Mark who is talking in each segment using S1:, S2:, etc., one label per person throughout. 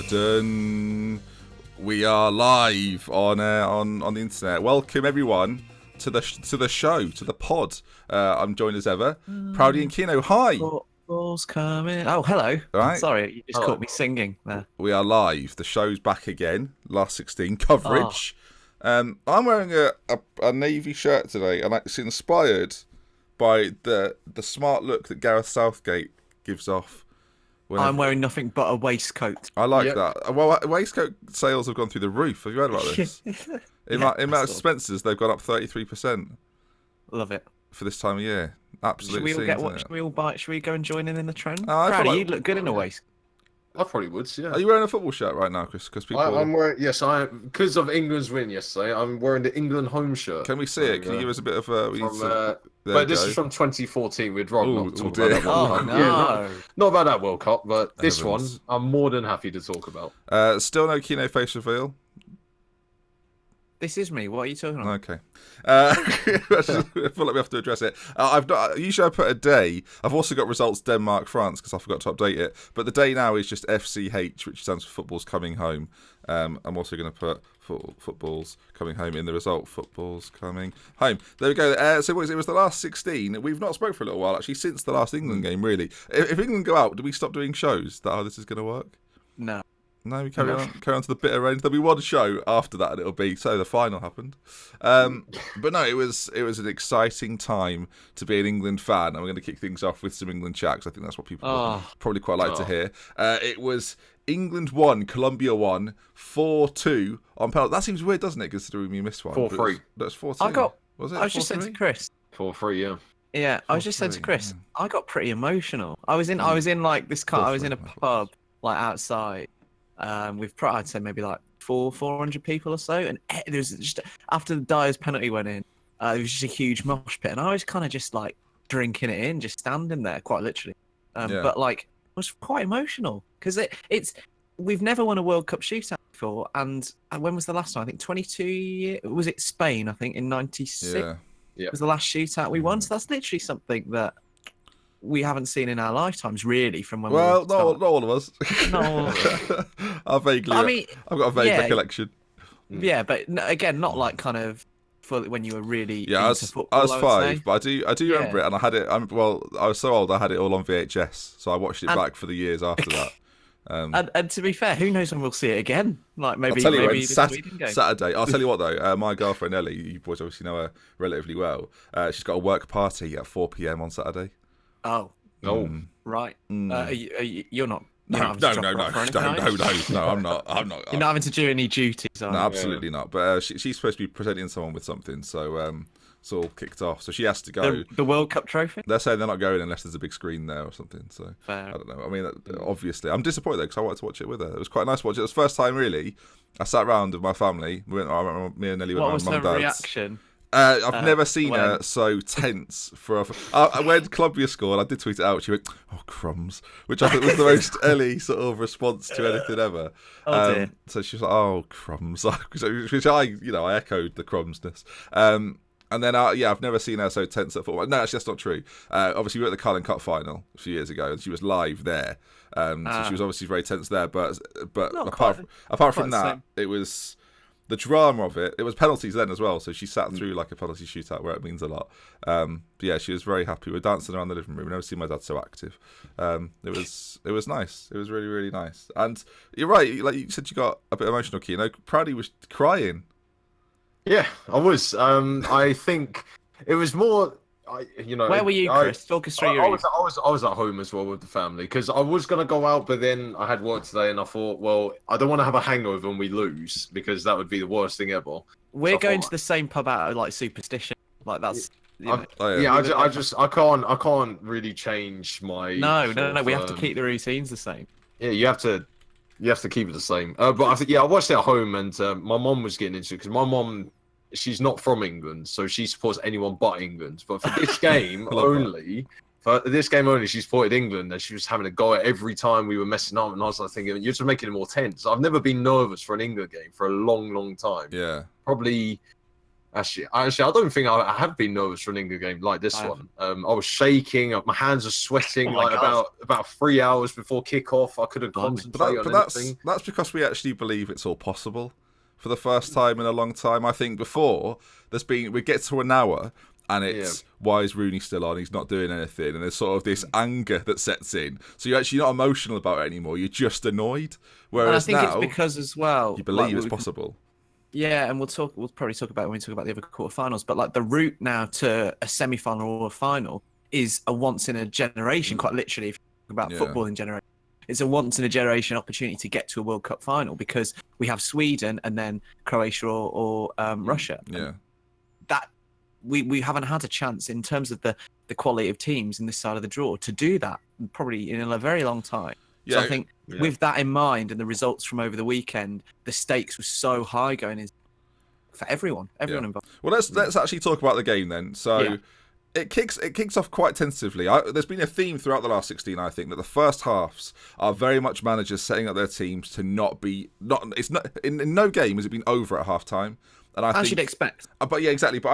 S1: Dun. We are live on the internet. Welcome everyone to the show, to the pod. I'm joined as ever, Proudy and Kino. Hi.
S2: Football's coming. Oh, hello.
S1: Right.
S2: Sorry, you just caught me singing there.
S1: We are live. The show's back again. Last 16 coverage. I'm wearing a navy shirt today, and it's inspired by the smart look that Gareth Southgate gives off.
S2: I'm wearing nothing but a waistcoat.
S1: I like that. Well, waistcoat sales have gone through the roof. Have you heard about this? In Marks & Spencer's, they've gone up 33%.
S2: Love it.
S1: For this time of year. Absolutely.
S2: Should we all get what? Should we all buy? Should we go and join in the trend?
S1: Proudy,
S2: you look good in a waistcoat.
S3: I probably would, yeah.
S1: Are you wearing a football shirt right now, Chris? Because people...
S3: I'm wearing, yes, I am. Because of England's win yesterday, I'm wearing the England home shirt.
S1: Can we see it? Can you give us a bit of a...
S3: But this is from 2014. We'd rather not talk about that World Cup.
S2: No.
S3: Yeah, not about that World Cup, but this one, I'm more than happy to talk about.
S1: Still no Kino face reveal?
S2: This is me. What are you talking about?
S1: Okay. I feel like we have to address it. Usually I put a day. I've also got results Denmark-France because I forgot to update it. But the day now is just FCH, which stands for Football's Coming Home. I'm also going to put Football's Coming Home in the result. Football's Coming Home. There we go. So it was the last 16. We've not spoken for a little while, actually, since the last England game, really. If England go out, do we stop doing shows? Is that how this is going to work?
S2: No.
S1: No, we carry on to the bitter end. There'll be one show after that, and it'll be so the final happened. But no, it was an exciting time to be an England fan, and we're going to kick things off with some England chat because I think that's what people probably quite like to hear. It was England 1, Colombia 1, 4-2 on penalty. That seems weird, doesn't it? Considering we missed one.
S3: 4-3.
S1: That's 4-2.
S2: Was it? I was just saying to Chris.
S3: 4-3, yeah.
S2: Yeah, I was just saying to Chris. I got pretty emotional. I was in like this car. I was in a pub like outside. With I'd say maybe like 400 people or so, and there was just after the Dyer's penalty went in, it was just a huge mosh pit, and I was kind of just like drinking it in, just standing there, quite literally. But like, it was quite emotional because it's we've never won a World Cup shootout before, and when was the last time? I think 22 years. Was it Spain? I think in '96. Yeah, was the last shootout we won. So that's literally something that we haven't seen in our lifetimes, really, from when
S1: not all of us.
S2: No.
S1: I've got a vague recollection.
S2: Yeah, but again, not like kind of when you were really
S1: into
S2: football.
S1: I was 5, but I do remember it, and I had it. I was so old, I had it all on VHS, so I watched it back for the years after that.
S2: And to be fair, who knows when we'll see it again? Like maybe
S1: I'll tell you
S2: maybe
S1: Saturday. I'll tell you what though, my girlfriend Ellie, you boys obviously know her relatively well. She's got a work party at 4 p.m. on Saturday.
S2: Oh, right. You're not.
S1: No, I'm not.
S2: You're not having to do any duties, are you?
S1: No, absolutely not. But she's supposed to be presenting someone with something, so it's all kicked off. So she has to go.
S2: The World Cup trophy?
S1: They're saying they're not going unless there's a big screen there or something. So
S2: fair.
S1: I don't know. I mean, obviously, I'm disappointed though because I wanted to watch it with her. It was quite nice to watch it. It was the first time really. I sat around with my family. Me and Nelly went around mum and dad's.
S2: What was her reaction?
S1: I've never seen her so tense for when Colombia scored. I did tweet it out. She went, "Oh crumbs," which I think was the most Ellie sort of response to anything ever.
S2: Oh dear.
S1: So she was like, "Oh crumbs," which I echoed the crumbsness. And then I've never seen her so tense at football. No, actually that's not true. Obviously we were at the Carling Cup final a few years ago, and she was live there. So she was obviously very tense there. But apart from that, it was. The drama of it was penalties then as well, so she sat through like a penalty shootout where it means a lot. But yeah, she was very happy. We were dancing around the living room. I've never seen my dad so active. It was nice. It was really, really nice. And you're right, like you said, you got a bit emotional, Kino. Proudy was crying.
S3: Yeah, I was. I think it was more.
S2: Where were you, Chris? Talk us through
S3: I was at home as well with the family because I was gonna go out, but then I had work today, and I thought, well, I don't want to have a hangover and we lose because that would be the worst thing ever.
S2: We're going to the same pub out of like superstition, like that's.
S3: I can't really change my.
S2: No. We have to keep the routines the same.
S3: Yeah, you have to keep it the same. But I think I watched it at home, and my mom was getting into it because my mom. She's not from England, so she supports anyone but England. But for this game only, she supported England, and she was having a go at every time we were messing up. And I was like thinking, you're just making it more tense. I've never been nervous for an England game for a long, long time.
S1: Yeah.
S3: Probably, Actually, I don't think I have been nervous for an England game like this one. I was shaking, my hands are sweating. About 3 hours before kickoff, I couldn't concentrate on anything.
S1: That's because we actually believe it's all possible. For the first time in a long time, I think before we get to an hour and it's why is Rooney still on? He's not doing anything, and there's sort of this anger that sets in. So you're actually not emotional about it anymore. You're just annoyed. Whereas
S2: and I think
S1: now,
S2: it's because as well
S1: you believe it's possible.
S2: Yeah, and we'll probably talk about it when we talk about the other quarterfinals. But like the route now to a semi-final or a final is a once in a generation, quite literally. If you talk about football in generation, it's a once in a generation opportunity to get to a World Cup final because we have Sweden and then Croatia or Russia.
S1: Yeah,
S2: that we haven't had a chance in terms of the quality of teams in this side of the draw to do that probably in a very long time. So I think with that in mind and the results from over the weekend, the stakes were so high going in for everyone involved.
S1: Well, let's actually talk about the game then. So it kicks off quite tentatively. There's been a theme throughout the last 16, I think, that the first halves are very much managers setting up their teams to not it's not in no game has it been over at half time. And I think,
S2: should expect.
S1: But yeah, exactly. But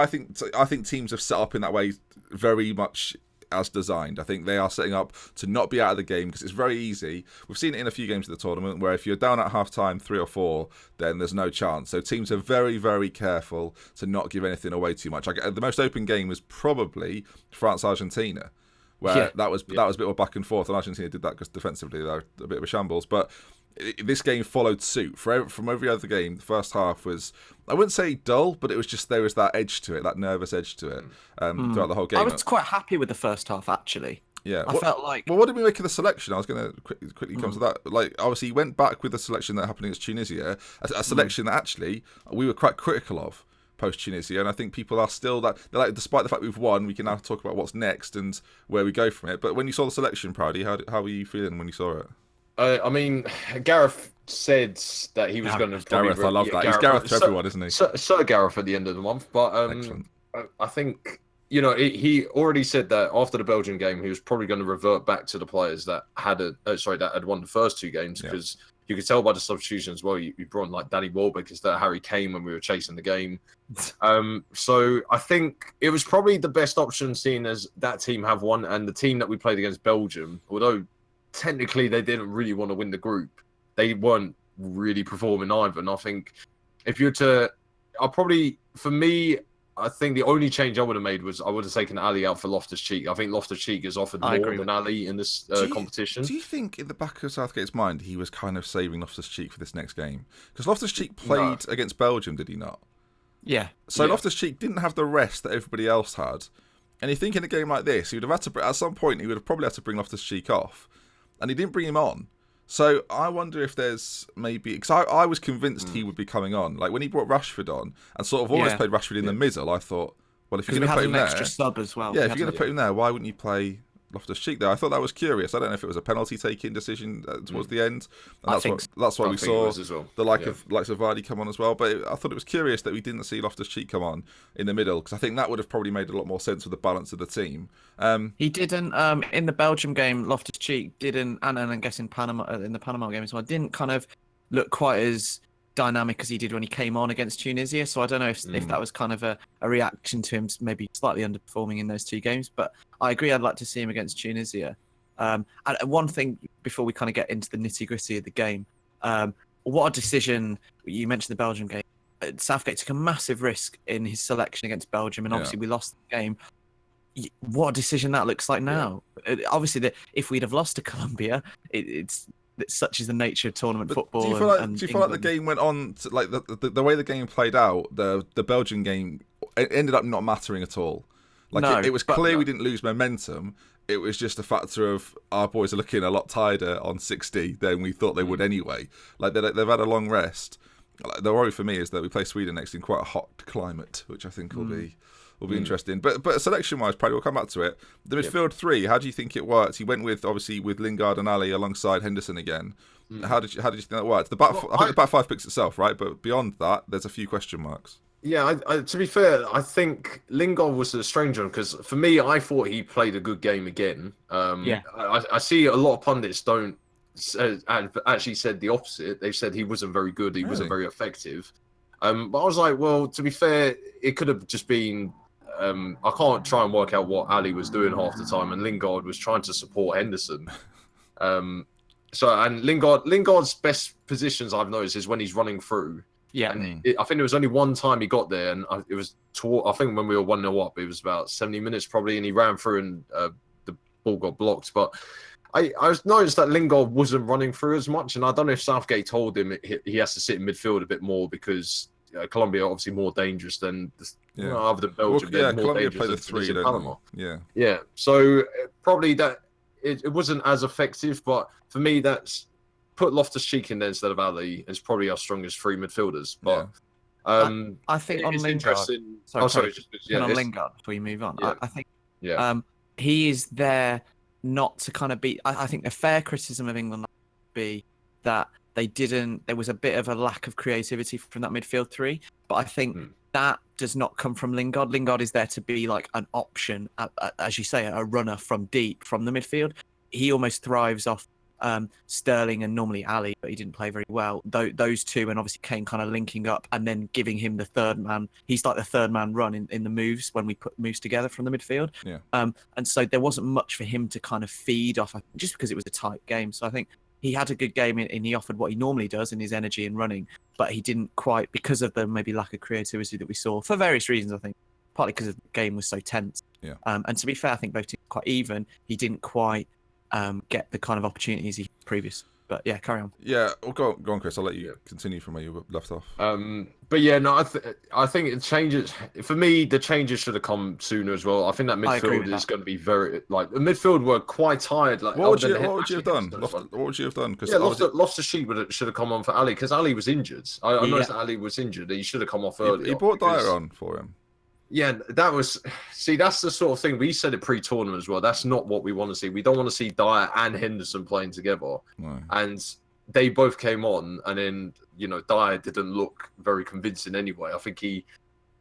S1: I think teams have set up in that way very much as designed. I think they are setting up to not be out of the game because it's very easy. We've seen it in a few games of the tournament where if you're down at half time 3 or 4, then there's no chance. So teams are very, very careful to not give anything away too much. The most open game was probably France-Argentina, where that was a bit more back and forth, and Argentina did that because defensively they're a bit of a shambles. But this game followed suit. From every other game, the first half was, I wouldn't say dull, but it was just, there was that edge to it, that nervous edge to it throughout the whole game.
S2: I was quite happy with the first half, actually.
S1: Yeah,
S2: I felt like...
S1: Well, what did we make of the selection? I was going to quickly come to that. Like, obviously, he went back with the selection that happened against Tunisia, a selection that actually we were quite critical of post-Tunisia, and I think people are still that, like, despite the fact we've won, we can now talk about what's next and where we go from it. But when you saw the selection, Proudy, how were you feeling when you saw it?
S3: I mean, Gareth said that he was going to...
S1: Gareth, I love that. He's Gareth to everyone, isn't he?
S3: Sir Gareth at the end of the month. But I think, he already said that after the Belgian game, he was probably going to revert back to the players that had won the first 2 games because you could tell by the substitutions as well. You brought in like Danny Welbeck instead of Harry Kane when we were chasing the game. So I think it was probably the best option, seeing as that team have won, and the team that we played against, Belgium, although technically they didn't really want to win the group, they weren't really performing either. And I think if you're to, I think the only change I would have made was I would have taken Ali out for Loftus-Cheek. I think Loftus-Cheek has offered more than Ali in this competition.
S1: Do you think in the back of Southgate's mind he was kind of saving Loftus-Cheek for this next game? Because Loftus-Cheek played against Belgium, did he not?
S2: Yeah.
S1: So Loftus-Cheek didn't have the rest that everybody else had. And you think in a game like this, he would have had to, at some point, he would have probably had to bring Loftus-Cheek off. And he didn't bring him on. So I wonder if there's maybe... Because I was convinced he would be coming on. Like when he brought Rashford on and sort of almost played Rashford in the middle, I thought, well, if you're going to put him there...
S2: extra sub as well.
S1: Yeah, if you're going to put him there, why wouldn't you play Loftus-Cheek there? I thought that was curious. I don't know if it was a penalty-taking decision towards the end. And that's why we saw the likes of Vardy come on as well. But I thought it was curious that we didn't see Loftus-Cheek come on in the middle, because I think that would have probably made a lot more sense with the balance of the team.
S2: He didn't in the Belgium game. Loftus-Cheek didn't, and I guess in the Panama game as well, didn't kind of look quite as dynamic as he did when he came on against Tunisia. So I don't know if that was kind of a reaction to him maybe slightly underperforming in those 2 games. But I agree, I'd like to see him against Tunisia. And one thing before we kind of get into the nitty-gritty of the game, what a decision. You mentioned the Belgium game. Southgate took a massive risk in his selection against Belgium, and obviously we lost the game. What a decision that looks like now. Obviously, if we'd have lost to Colombia, it's such is the nature of tournament football.
S1: Do you feel like the game went on to, like the way the game played out? The Belgian game ended up not mattering at all. Like it was clear we didn't lose momentum. It was just a factor of our boys are looking a lot tighter on 60 than we thought they would anyway. Like they've had a long rest. The worry for me is that we play Sweden next in quite a hot climate, which I think will be interesting. But selection-wise, probably we'll come back to it. The midfield 3, how do you think it worked? He went with Lingard and Ali alongside Henderson again. How did you think that worked? I think the back 5 picks itself, right? But beyond that, there's a few question marks.
S3: Yeah, to be fair, I think Lingard was a strange one because for me, I thought he played a good game again. I see a lot of pundits don't actually said the opposite. They said he wasn't very good. He wasn't very effective. But I was like, well, to be fair, it could have just been. I can't try and work out what Ali was doing half the time, and Lingard was trying to support Henderson. And Lingard's best positions I've noticed is when he's running through.
S2: Yeah,
S3: and I think there was only one time he got there, and it was I think when we were 1-0 up, it was about 70 minutes probably, and he ran through and the ball got blocked. But I noticed that Lingard wasn't running through as much, and I don't know if Southgate told him he has to sit in midfield a bit more because Colombia are obviously more dangerous than other than Belgium.
S1: Well,
S3: more
S1: Colombia
S3: dangerous
S1: play the
S3: than
S1: 3,
S3: in
S1: don't
S3: Panama.
S1: they?
S3: Yeah. So probably that it wasn't as effective, but for me, that's put Loftus-Cheek in there instead of Ali is probably our strongest 3 midfielders. But
S2: I think on
S3: it's
S2: Lingard.
S3: interesting.
S2: Sorry,
S3: Yeah,
S2: on Lingard before you move on.
S3: Yeah.
S2: I think
S3: Yeah.
S2: he is there not to kind of be. I think the fair criticism of England would be that there was a bit of a lack of creativity from that midfield 3, but I think that does not come from Lingard. Lingard is there to be like an option, as you say, a runner from deep from the midfield. He almost thrives off Sterling and normally Ali, but he didn't play very well. Those two, and obviously Kane kind of linking up and then giving him the third man. He's like the third man run in the moves when we put moves together from the midfield.
S1: Yeah.
S2: And so there wasn't much for him to kind of feed off, just because it was a tight game. So I think he had a good game and he offered what he normally does in his energy and running, but he didn't quite, because of the maybe lack of creativity that we saw for various reasons. I think partly because the game was so tense.
S1: Yeah.
S2: And to be fair, I think both teams were quite even. He didn't quite get the kind of opportunities he had previous. But yeah, carry on.
S1: Yeah, well, go on, Chris. I'll let you continue from where you left off.
S3: But yeah, no, I think it changes. For me, the changes should have come sooner as well. I think that midfield is going to be very the midfield were quite tired. Like,
S1: what would you have done? What would you have done?
S3: Because Loftus-Cheek should have come on for Ali because Ali was injured. I noticed that Ali was injured. He should have come off earlier.
S1: He brought Dyer on for him.
S3: Yeah, that's the sort of thing we said it pre-tournament as well. That's not what we want to see. We don't want to see Dyer and Henderson playing together.
S1: No.
S3: And they both came on, and then Dyer didn't look very convincing anyway. I think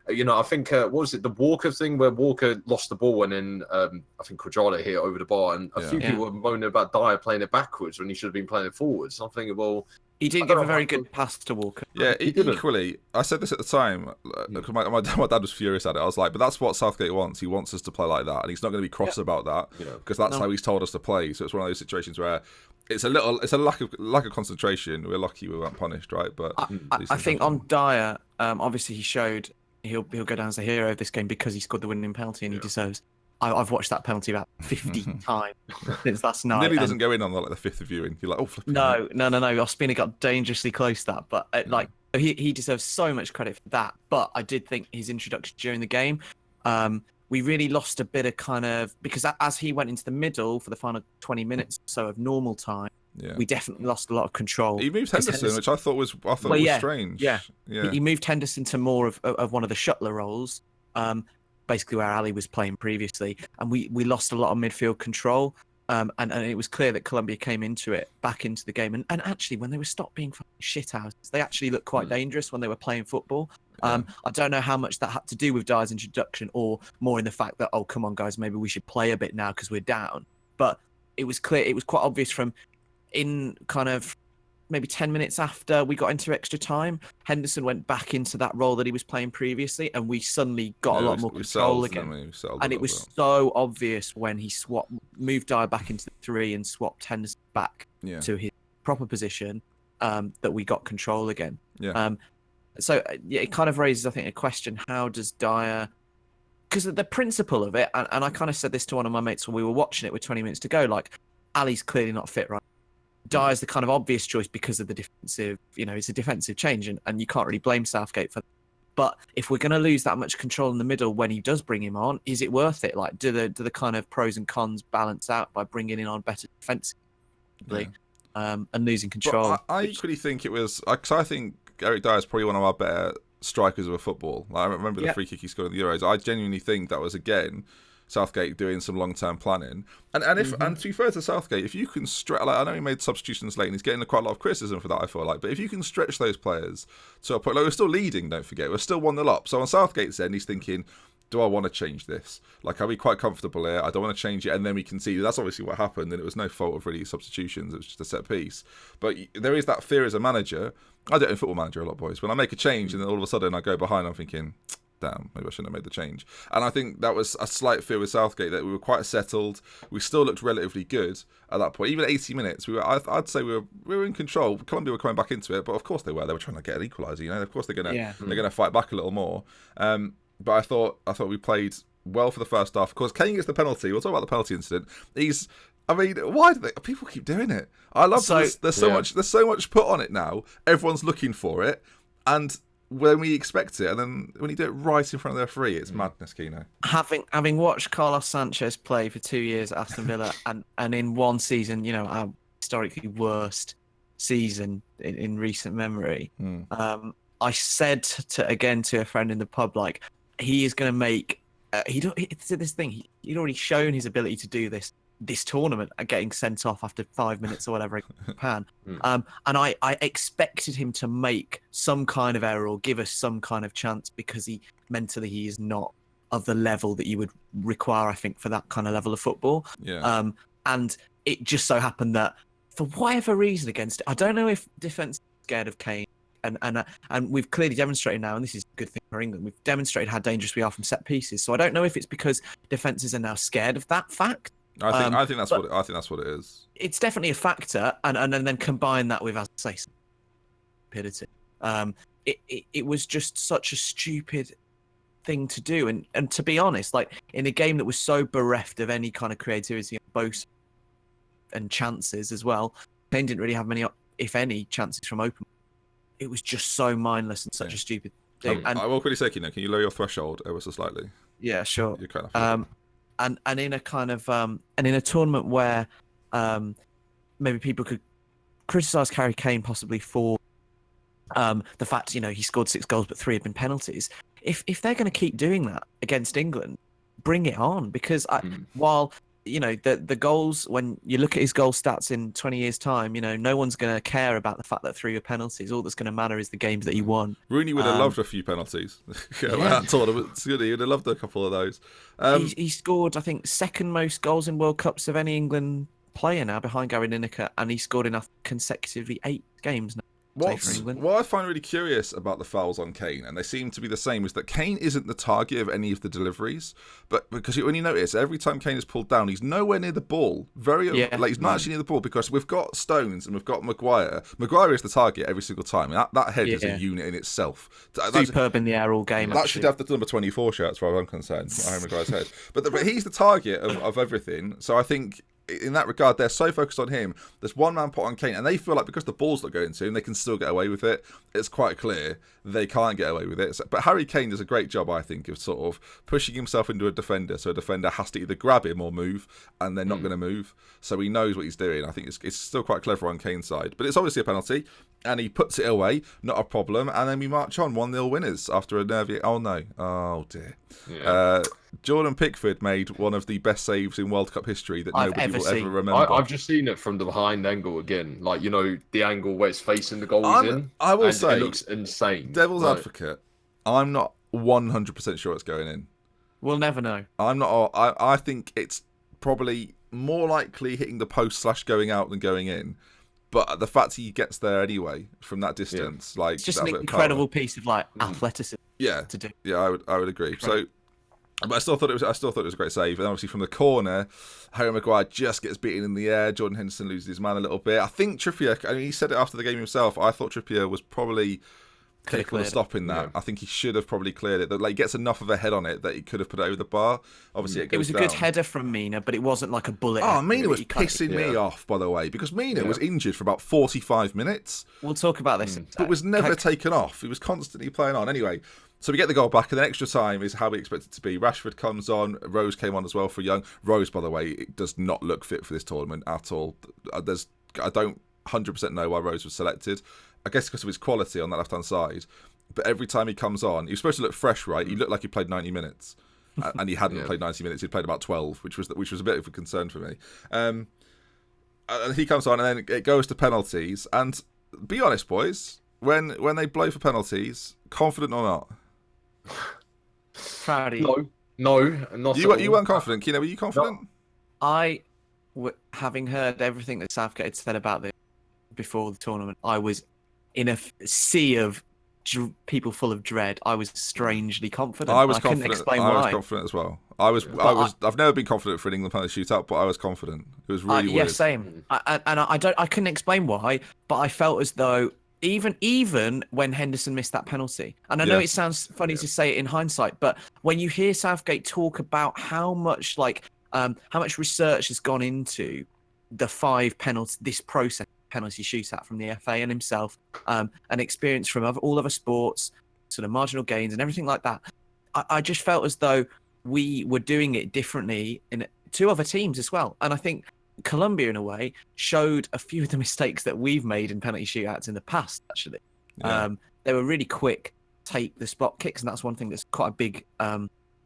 S3: what was it, the Walker thing where Walker lost the ball and then I think Cuadrado hit it over the bar, and a few people were moaning about Dyer playing it backwards when he should have been playing it forwards. I'm thinking, well,
S2: he didn't give a very good pass to Walker.
S1: Yeah, equally, I said this at the time. My dad was furious at it. I was like, but that's what Southgate wants. He wants us to play like that, and he's not going to be cross about that because that's how he's told us to play. So it's one of those situations where it's a lack of concentration. We're lucky we weren't punished, right? But
S2: I think on Dyer, obviously he showed he'll go down as the hero of this game because he scored the winning penalty and he deserves. I've watched that penalty about 50 times since last night.
S1: Nearly doesn't go in on the fifth viewing. You're like, oh, flipping.
S2: No. Ospina got dangerously close to that, but he deserves so much credit for that. But I did think his introduction during the game, we really lost a bit of kind of, because as he went into the middle for the final 20 minutes or so of normal time, we definitely lost a lot of control.
S1: He moved Henderson, which I thought was strange.
S2: Yeah. He moved Henderson to more of one of the shuttler roles. Basically where Ali was playing previously, and we lost a lot of midfield control, and it was clear that Colombia came back into the game, and actually when they were stopped being shit houses, they actually looked quite dangerous when they were playing football. I don't know how much that had to do with Dyer's introduction, or more in the fact that, oh, come on guys, maybe we should play a bit now because we're down. But it was clear, it was quite obvious from in kind of maybe 10 minutes after we got into extra time, Henderson went back into that role that he was playing previously, and we suddenly got a lot more control again. And it was so obvious when he moved Dyer back into the 3 and swapped Henderson back to his proper position, that we got control again. So it kind of raises, I think, a question: how does Dyer? Because the principle of it, and I kind of said this to one of my mates when we were watching it with 20 minutes to go, like, Ali's clearly not fit right. Dyer's the kind of obvious choice because of the defensive, it's a defensive change, and you can't really blame Southgate for that. But if we're going to lose that much control in the middle when he does bring him on, is it worth it? Like, do the kind of pros and cons balance out by bringing in on better defensively and losing control?
S1: But I equally think it was, because I think Eric Dyer is probably one of our better strikers of a football. Like, I remember the free kick he scored in the Euros. I genuinely think that was, again, Southgate doing some long-term planning, and to be fair to Southgate, if you can stretch, I know he made substitutions late and he's getting quite a lot of criticism for that, I feel like, but if you can stretch those players to a point, like, we're still leading, don't forget, we're still 1-0 up. So on Southgate's end, he's thinking, do I want to change this? Like, are we quite comfortable here? I don't want to change it, and then we can see that's obviously what happened, and it was no fault of really substitutions. It was just a set piece. But there is that fear as a manager. I do it in Football Manager a lot, boys. When I make a change and then all of a sudden I go behind, I'm thinking, damn, maybe I shouldn't have made the change. And I think that was a slight fear with Southgate, that we were quite settled. We still looked relatively good at that point. Even 80 minutes, I'd say we were in control. Colombia were coming back into it, but of course they were. They were trying to get an equaliser. You know, of course they're gonna fight back a little more. But I thought we played well for the first half. Of course, Kane gets the penalty. We'll talk about the penalty incident. Why do people keep doing it? I love this. There's so much put on it now. Everyone's looking for it, and when we expect it, and then when you do it right in front of their referee, it's madness, Kino.
S2: Having watched Carlos Sanchez play for 2 years at Aston Villa, and in one season, you know, our historically worst season in recent memory, I said to a friend in the pub, like, he is going to make. He'd already shown his ability to do this tournament, getting sent off after 5 minutes or whatever in Japan. And I expected him to make some kind of error or give us some kind of chance, because he is not of the level that you would require, I think, for that kind of level of football.
S1: Yeah.
S2: And it just so happened that for whatever reason against it, I don't know if defense is scared of Kane. And we've clearly demonstrated now, and this is a good thing for England, we've demonstrated how dangerous we are from set pieces. So I don't know if it's because defences are now scared of that fact.
S1: I think that's what it is.
S2: It's definitely a factor, and then combine that with, as I say, stupidity. It was just such a stupid thing to do, and to be honest, like, in a game that was so bereft of any kind of creativity on both and chances as well, Kane didn't really have many, if any, chances from open. It was just so mindless and such a stupid thing.
S1: I will quickly say, can you lower your threshold ever so slightly?
S2: Yeah, sure.
S1: You're kind of
S2: and in a kind of and in a tournament where maybe people could criticise Harry Kane possibly for the fact, you know, he scored 6 goals but 3 had been penalties. If they're going to keep doing that against England, bring it on, because while, you know, the goals, when you look at his goal stats in 20 years' time, you know, no one's going to care about the fact that 3 were penalties. All that's going to matter is the games that he won.
S1: Rooney would have loved a few penalties. That tournament, he would have loved a couple of those.
S2: He scored, I think, second most goals in World Cups of any England player now, behind Gary Lineker, and he scored enough consecutively 8 games now.
S1: What I find really curious about the fouls on Kane, and they seem to be the same, is that Kane isn't the target of any of the deliveries. But because when you notice, every time Kane is pulled down, he's nowhere near the ball. He's not actually near the ball, because we've got Stones and we've got Maguire. Maguire is the target every single time. That head is a unit in itself.
S2: Superb in the air all game.
S1: That should have the number 24 shirt, as far as I'm concerned. Harry Maguire's head. But he's the target of everything. So I think, in that regard, they're so focused on him. There's one man put on Kane, and they feel like because the ball's not going to him, they can still get away with it. It's quite clear they can't get away with it. But Harry Kane does a great job, I think, of sort of pushing himself into a defender, so a defender has to either grab him or move, and they're not going to move. So he knows what he's doing. I think it's still quite clever on Kane's side. But it's obviously a penalty, and he puts it away, not a problem. And then we march on 1-0 winners after a nervy... Oh, no. Oh, dear. Yeah. Jordan Pickford made one of the best saves in World Cup history that nobody will ever remember.
S3: I've just seen it from the behind angle again. Like, you know, the angle where it's facing the goal he's in.
S1: I will say,
S3: it looks insane.
S1: Devil's advocate, I'm not 100% sure it's going in.
S2: We'll never know.
S1: I'm not. I think it's probably more likely hitting the post / going out than going in. But the fact he gets there anyway from that distance, like,
S2: it's just an incredible piece of athleticism.
S1: Yeah,
S2: to do.
S1: Yeah, I would agree. So, but I still thought it was a great save. And obviously from the corner, Harry Maguire just gets beaten in the air. Jordan Henderson loses his man a little bit. I think Trippier, I mean, he said it after the game himself. I thought Trippier was probably capable of stopping that. Yeah. I think he should have probably cleared it. Like, he gets enough of a head on it that he could have put it over the bar. Obviously, it was
S2: a good header from Mina, but it wasn't like a bullet.
S1: Oh, Mina was pissing me off, by the way, because Mina was injured for about 45 minutes.
S2: We'll talk about this.
S1: But was never taken off. He was constantly playing on. Anyway, so we get the goal back, and then extra time is how we expect it to be. Rashford comes on. Rose came on as well for Young. Rose, by the way, it does not look fit for this tournament at all. I don't 100% know why Rose was selected. I guess because of his quality on that left-hand side. But every time he comes on, he was supposed to look fresh, right? He looked like he played 90 minutes. And he hadn't played 90 minutes. He'd played about 12, which was a bit of a concern for me. And he comes on, and then it goes to penalties. And be honest, boys, when they blow for penalties, confident or not?
S2: Proud of you.
S3: No, not at all.
S1: You weren't confident. Kino, were you confident?
S2: No. Having heard everything that Southgate had said about this before the tournament, I was in a sea of people full of dread, I was strangely confident.
S1: I was
S2: couldn't
S1: confident.
S2: explain
S1: I was
S2: why.
S1: confident as well. I've never been confident for an England penalty shootout, but I was confident. It was really
S2: Yeah,
S1: weird.
S2: same. I couldn't explain why, but I felt as though even when Henderson missed that penalty, and I know
S1: Yeah.
S2: it sounds funny to say it in hindsight, but when you hear Southgate talk about how much research has gone into the 5 penalties, this process penalty shootout from the FA and himself, and experience from all other sports, sort of marginal gains and everything like that, I just felt as though we were doing it differently in 2 other teams as well, and I think Colombia, in a way, showed a few of the mistakes that we've made in penalty shootouts in the past, actually.
S1: Yeah.
S2: They were really quick, take the spot kicks, and that's one thing that's quite a big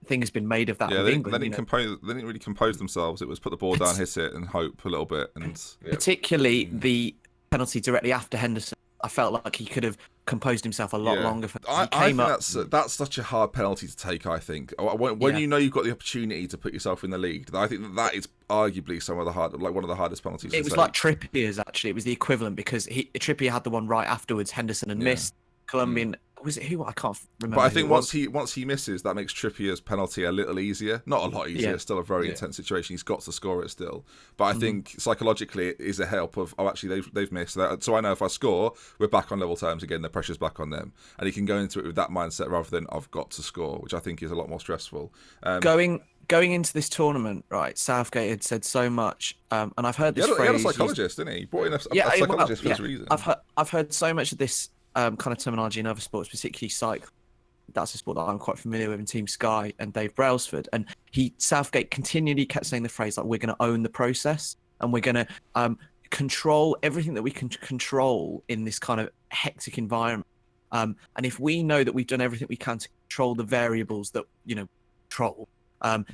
S2: thing has been made of that with England.
S1: They didn't really compose themselves. It was put the ball down, hit it, and hope a little bit. And
S2: particularly the penalty directly after Henderson, I felt like he could have composed himself a lot longer.
S1: I think that's such a hard penalty to take. I think when you know you've got the opportunity to put yourself in the lead, I think that is arguably one of the hardest penalties.
S2: It was like Trippier's actually. It was the equivalent because Trippier had the one right afterwards. Henderson had missed. Colombian was it who? I can't remember.
S1: But I think once he misses, that makes Trippier's penalty a little easier. Not a lot easier. Still a very intense situation. He's got to score it still. But I think psychologically it is a help of actually they've missed that. So I know if I score, we're back on level terms again. The pressure's back on them, and he can go into it with that mindset rather than I've got to score, which I think is a lot more stressful.
S2: Going into this tournament, right? Southgate had said so much, and I've heard this phrase.
S1: He had a psychologist, didn't he? He brought in a psychologist for this reason.
S2: I've heard so much of this kind of terminology in other sports, particularly cycling. That's a sport that I'm quite familiar with in Team Sky and Dave Brailsford. And Southgate continually kept saying the phrase like, we're going to own the process and we're going to control everything that we can control in this kind of hectic environment. And if we know that we've done everything we can to control the variables that, control,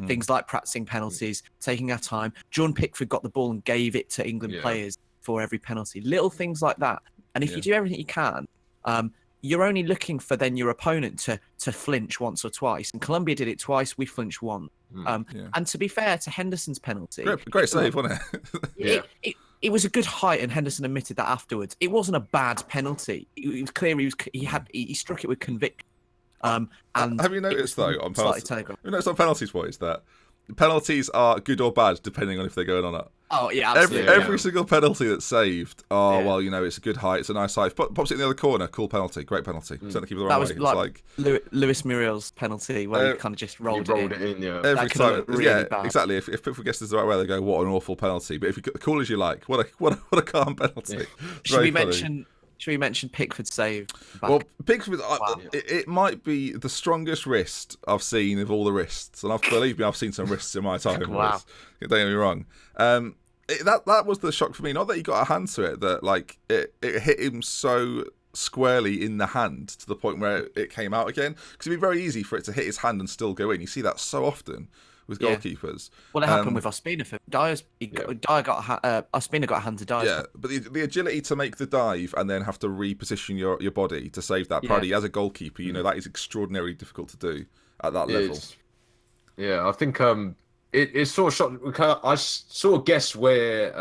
S2: things like practicing penalties, taking our time. Jordan Pickford got the ball and gave it to England players for every penalty. Little things like that. And if you do everything you can, you're only looking for then your opponent to flinch once or twice. And Colombia did it twice. We flinched once. And to be fair to Henderson's penalty,
S1: great save, wasn't
S2: it? It was a good height, and Henderson admitted that afterwards. It wasn't a bad penalty. It was clear he struck it with conviction. And
S1: have you noticed though on penalties, boys, that penalties are good or bad depending on if they're going on up?
S2: Oh yeah, absolutely.
S1: Every single penalty that's saved. Well, it's a good height. It's a nice height. Pops it in the other corner. Cool penalty. Great penalty. Certainly keep it the right way.
S2: That was like Luis Muriel's penalty where he kind of just rolled it in.
S1: Every time. Really bad. Exactly. If Pickford guesses the right way, they go, "What an awful penalty." But if you cool as you like, what a calm penalty.
S2: Yeah. Should we mention Pickford's save?
S1: Well, Pickford, it might be the strongest wrist I've seen of all the wrists, and believe me, I've seen some wrists in my time.
S2: Wow.
S1: Don't get me wrong. That was the shock for me. Not that he got a hand to it, that it hit him so squarely in the hand to the point where it came out again. Because it'd be very easy for it to hit his hand and still go in. You see that so often with goalkeepers.
S2: Well, it happened with Ospina. Ospina got a hand to Dias.
S1: Yeah, but the agility to make the dive and then have to reposition your body to save that. Probably as a goalkeeper, that is extraordinarily difficult to do at that level.
S3: I think it's sort of shocked. I sort of guessed where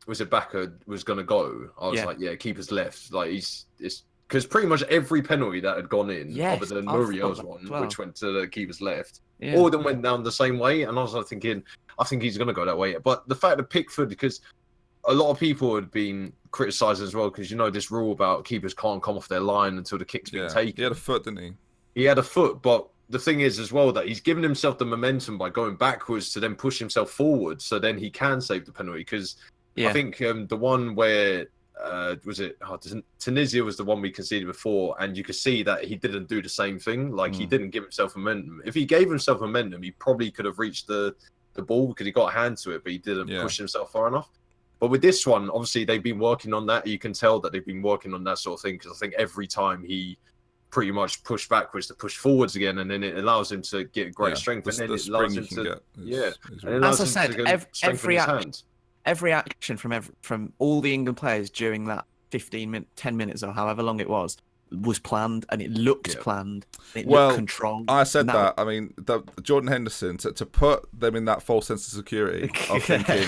S3: Bakker was going to go. I was like, keeper's left. Like it's because pretty much every penalty that had gone in, other than Muriel's one, which went to the keeper's left, all of them went down the same way. And I was thinking, I think he's going to go that way. But the fact that Pickford, because a lot of people had been criticising as well, because this rule about keepers can't come off their line until the kick's been taken.
S1: He had a foot, didn't he?
S3: He had a foot, but the thing is as well that he's given himself the momentum by going backwards to then push himself forward, so then he can save the penalty. Because I think the one where Tunisia was the one we conceded before, and you could see that he didn't do the same thing. Like he didn't give himself momentum. If he gave himself momentum, he probably could have reached the ball because he got a hand to it, but he didn't push himself far enough. But with this one, obviously they've been working on that. You can tell that they've been working on that sort of thing, because I think every time he pretty much push backwards to push forwards again, and then it allows him to get great strength, and then it allows him to
S2: as I said, every action from all the England players during that 10 minutes or however long it was planned, and it looked planned. It looked controlled.
S1: I said that. I mean, Jordan Henderson, to put them in that false sense of security of thinking,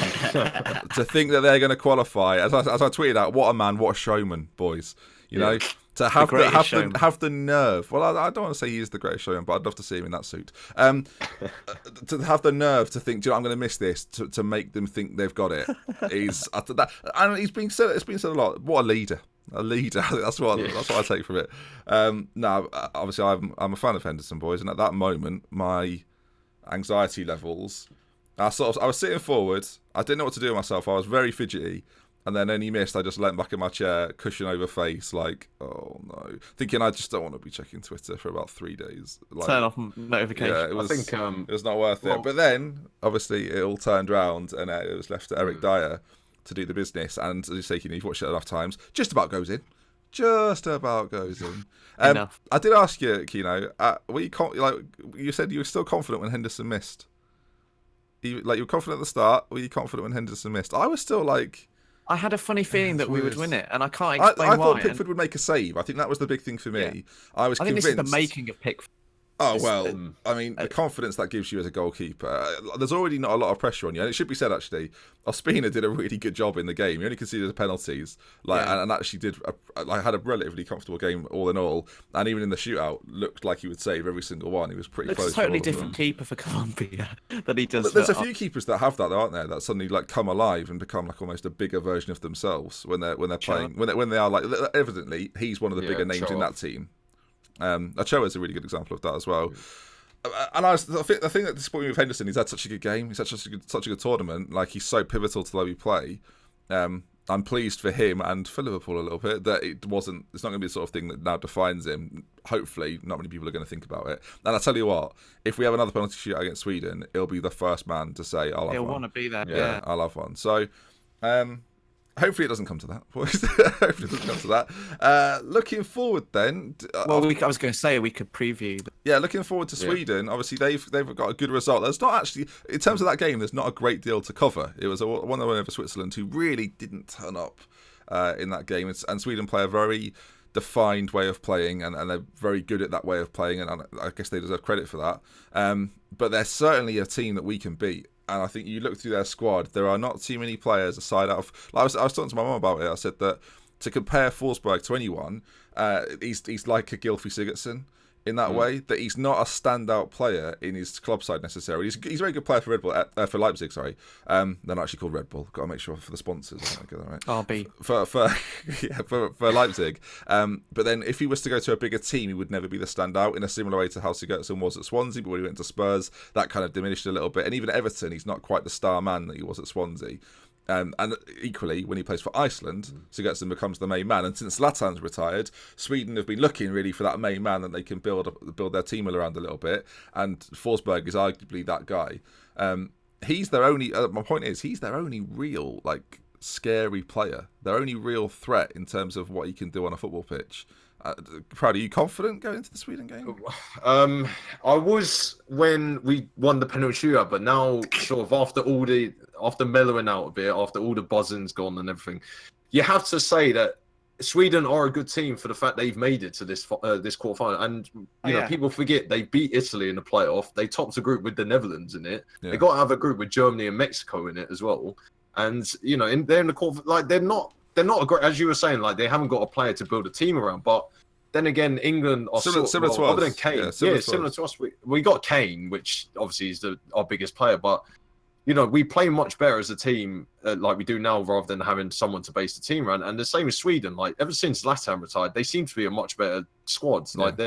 S1: to think that they're going to qualify. As I tweeted out, what a man, what a showman, boys. You know, to have
S2: greatest showman.
S1: have the nerve. Well, I don't want to say he's the greatest showman, but I'd love to see him in that suit. To have the nerve to think, "Do you know, I'm going to miss this," to make them think they've got it. Is that, and it's been said a lot. What a leader. A leader. That's what I take from it. No, obviously I'm a fan of Henderson boys, and at that moment, my anxiety levels. I was sitting forward. I didn't know what to do with myself. I was very fidgety, and then he missed. I just leant back in my chair, cushion over face, like, oh no, thinking I just don't want to be checking Twitter for about 3 days. Like,
S2: Turn off notifications.
S1: Yeah, it was.
S3: I think
S1: it was not worth it. But then, obviously, it all turned round, and it was left to Eric Dyer to do the business. And as you say, you've watched it enough times. Just about goes in.
S2: Enough.
S1: I did ask you, Kino. Were you you said you were still confident when Henderson missed? You were confident at the start. Were you confident when Henderson missed? I was still like.
S2: I had a funny feeling that we would win it, and I can't explain
S1: I
S2: why.
S1: thought Pickford would make a save. I think that was the big thing for me.
S2: Yeah.
S1: I was convinced.
S2: Think this is the making of Pickford.
S1: Oh, well, I mean, the confidence that gives you as a goalkeeper. There's already not a lot of pressure on you. And it should be said, actually, Ospina did a really good job in the game. He only conceded the penalties, and actually had a relatively comfortable game all in all. And even in the shootout, looked like he would save every single one. He was pretty close.
S2: It's a totally different keeper for Colombia that he does.
S1: But there's a few keepers that have that, though, aren't there? That suddenly come alive and become almost a bigger version of themselves when they're playing. When they are evidently, he's one of the bigger names in that team. Ochoa is a really good example of that as well. And I think the thing that disappointed me with Henderson, he's had such a good game, he's had such a good tournament. Like, he's so pivotal to the way we play. I'm pleased for him and for Liverpool a little bit that it's not going to be the sort of thing that now defines him. Hopefully, not many people are going to think about it. And I tell you what, if we have another penalty shootout against Sweden, he'll be the first man to say, "I'll have one."
S2: He'll want to be there.
S1: Yeah, I'll have one. So. Hopefully it doesn't come to that. Hopefully it doesn't come to that. Looking forward then.
S2: I was going to say we could preview.
S1: Yeah, looking forward to Sweden. Obviously they've got a good result. There's not actually, in terms of that game, there's not a great deal to cover. It was one that went over Switzerland, who really didn't turn up in that game. And Sweden play a very defined way of playing, and they're very good at that way of playing, and I guess they deserve credit for that. But they're certainly a team that we can beat. And I think you look through their squad, there are not too many players aside of. I was talking to my mum about it. I said that to compare Forsberg to anyone, he's like a Gylfi Sigurdsson in that way, that he's not a standout player in his club side necessarily. He's a very good player for Red Bull, for Leipzig. Sorry, they're not actually called Red Bull. Got to make sure for the sponsors. I get that right.
S2: RB
S1: for Leipzig. But then if he was to go to a bigger team, he would never be the standout in a similar way to how Sigurdsson was at Swansea. But when he went to Spurs, that kind of diminished a little bit. And even at Everton, he's not quite the star man that he was at Swansea. And equally, when he plays for Iceland, Sigurdsson becomes the main man. And since Zlatan's retired, Sweden have been looking really for that main man that they can build their team around a little bit. And Forsberg is arguably that guy. He's their only. My point is, he's their only real scary player. Their only real threat in terms of what he can do on a football pitch. Proud, are you confident going into the Sweden game?
S3: I was when we won the penalty shootout, but now sort of after mellowing out a bit, after all the buzzing's gone and everything, you have to say that Sweden are a good team for the fact they've made it to this quarterfinal. And you know, people forget they beat Italy in the playoff. They topped a group with the Netherlands in it. Yeah. They got to have a group with Germany and Mexico in it as well. And you know, they're in the quarter. Like they're not a great, as you were saying, like they haven't got a player to build a team around. But then again, England are similar to us. Other than Kane, similar to us. We got Kane, which obviously is our biggest player, but. You know, we play much better as a team like we do now rather than having someone to base the team around. And the same with Sweden. Like, ever since Zlatan retired, they seem to be a much better squad. Like,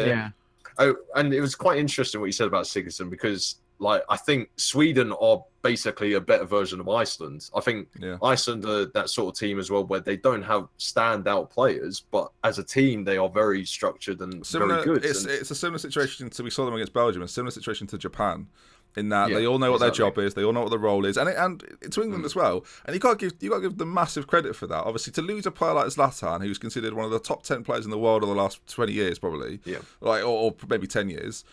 S3: Oh, and it was quite interesting what you said about Sigurdsson because, like, I think Sweden are basically a better version of Iceland. I think Iceland are that sort of team as well where they don't have standout players, but as a team, they are very structured and very good.
S1: It's a similar situation to, we saw them against Belgium, a similar situation to Japan. In that they all know what their job is, they all know what the role is, and to England as well. And you got to give them massive credit for that. Obviously, to lose a player like Zlatan, who's considered one of the top 10 players in the world of the last 20 years, probably, or maybe 10 years,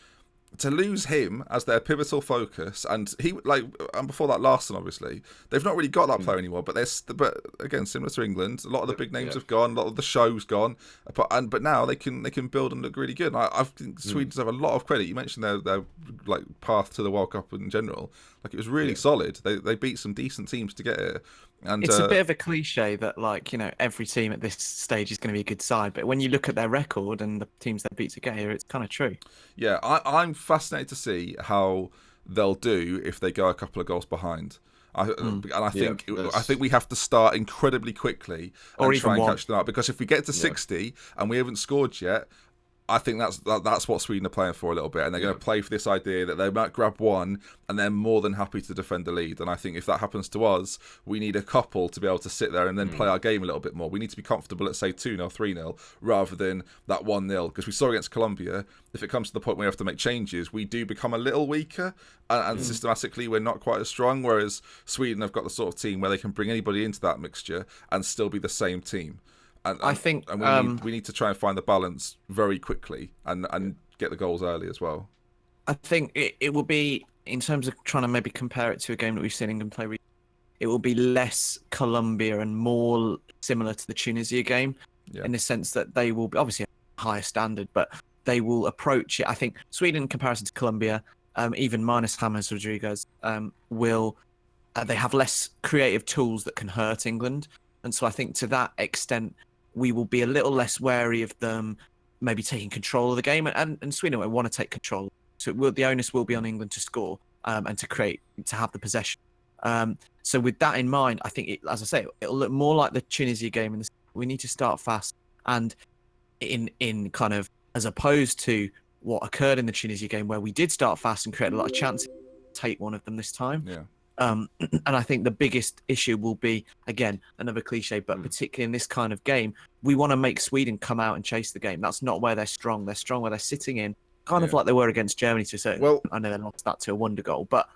S1: to lose him as their pivotal focus, and and before that, Larson, obviously, they've not really got that player anymore. But but again, similar to England, a lot of the big names have gone, a lot of the show's gone, but now they can build and look really good. And I think Sweden deserve a lot of credit. You mentioned their like path to the World Cup in general, like it was really solid. They beat some decent teams to get here. And
S2: it's a bit of a cliche that, like, you know, every team at this stage is going to be a good side, but when you look at their record and the teams they beat to get here, it's kind of true.
S1: Yeah, I'm fascinated to see how they'll do if they go a couple of goals behind. And I think we have to start incredibly quickly and try and catch them up, because if we get to 60 and we haven't scored yet, I think that's what Sweden are playing for a little bit, and they're going to play for this idea that they might grab one and they're more than happy to defend the lead. And I think if that happens to us, we need a couple to be able to sit there and then play our game a little bit more. We need to be comfortable at, say, 2-0, 3-0, rather than that 1-0, because we saw against Colombia, if it comes to the point where we have to make changes, we do become a little weaker, and systematically we're not quite as strong, whereas Sweden have got the sort of team where they can bring anybody into that mixture and still be the same team. I think we need to try and find the balance very quickly and get the goals early as well.
S2: I think it will be, in terms of trying to maybe compare it to a game that we've seen England play recently, it will be less Colombia and more similar to the Tunisia game, in the sense that they will be obviously a higher standard, but they will approach it. I think Sweden, in comparison to Colombia, even minus James Rodriguez, they have less creative tools that can hurt England. And so I think to that extent, we will be a little less wary of them maybe taking control of the game, and Sweden will want to take control. So the onus will be on England to score and to have the possession. So with that in mind, I think, as I say, it'll look more like the Tunisia game. We need to start fast, and in kind of, as opposed to what occurred in the Tunisia game, where we did start fast and create a lot of chances, take one of them this time.
S1: Yeah.
S2: And I think the biggest issue will be, again, another cliche, but particularly in this kind of game, we want to make Sweden come out and chase the game. That's not where they're strong. They're strong where they're sitting in, kind of like they were against Germany to a certain extent. I know they lost that to a wonder goal, but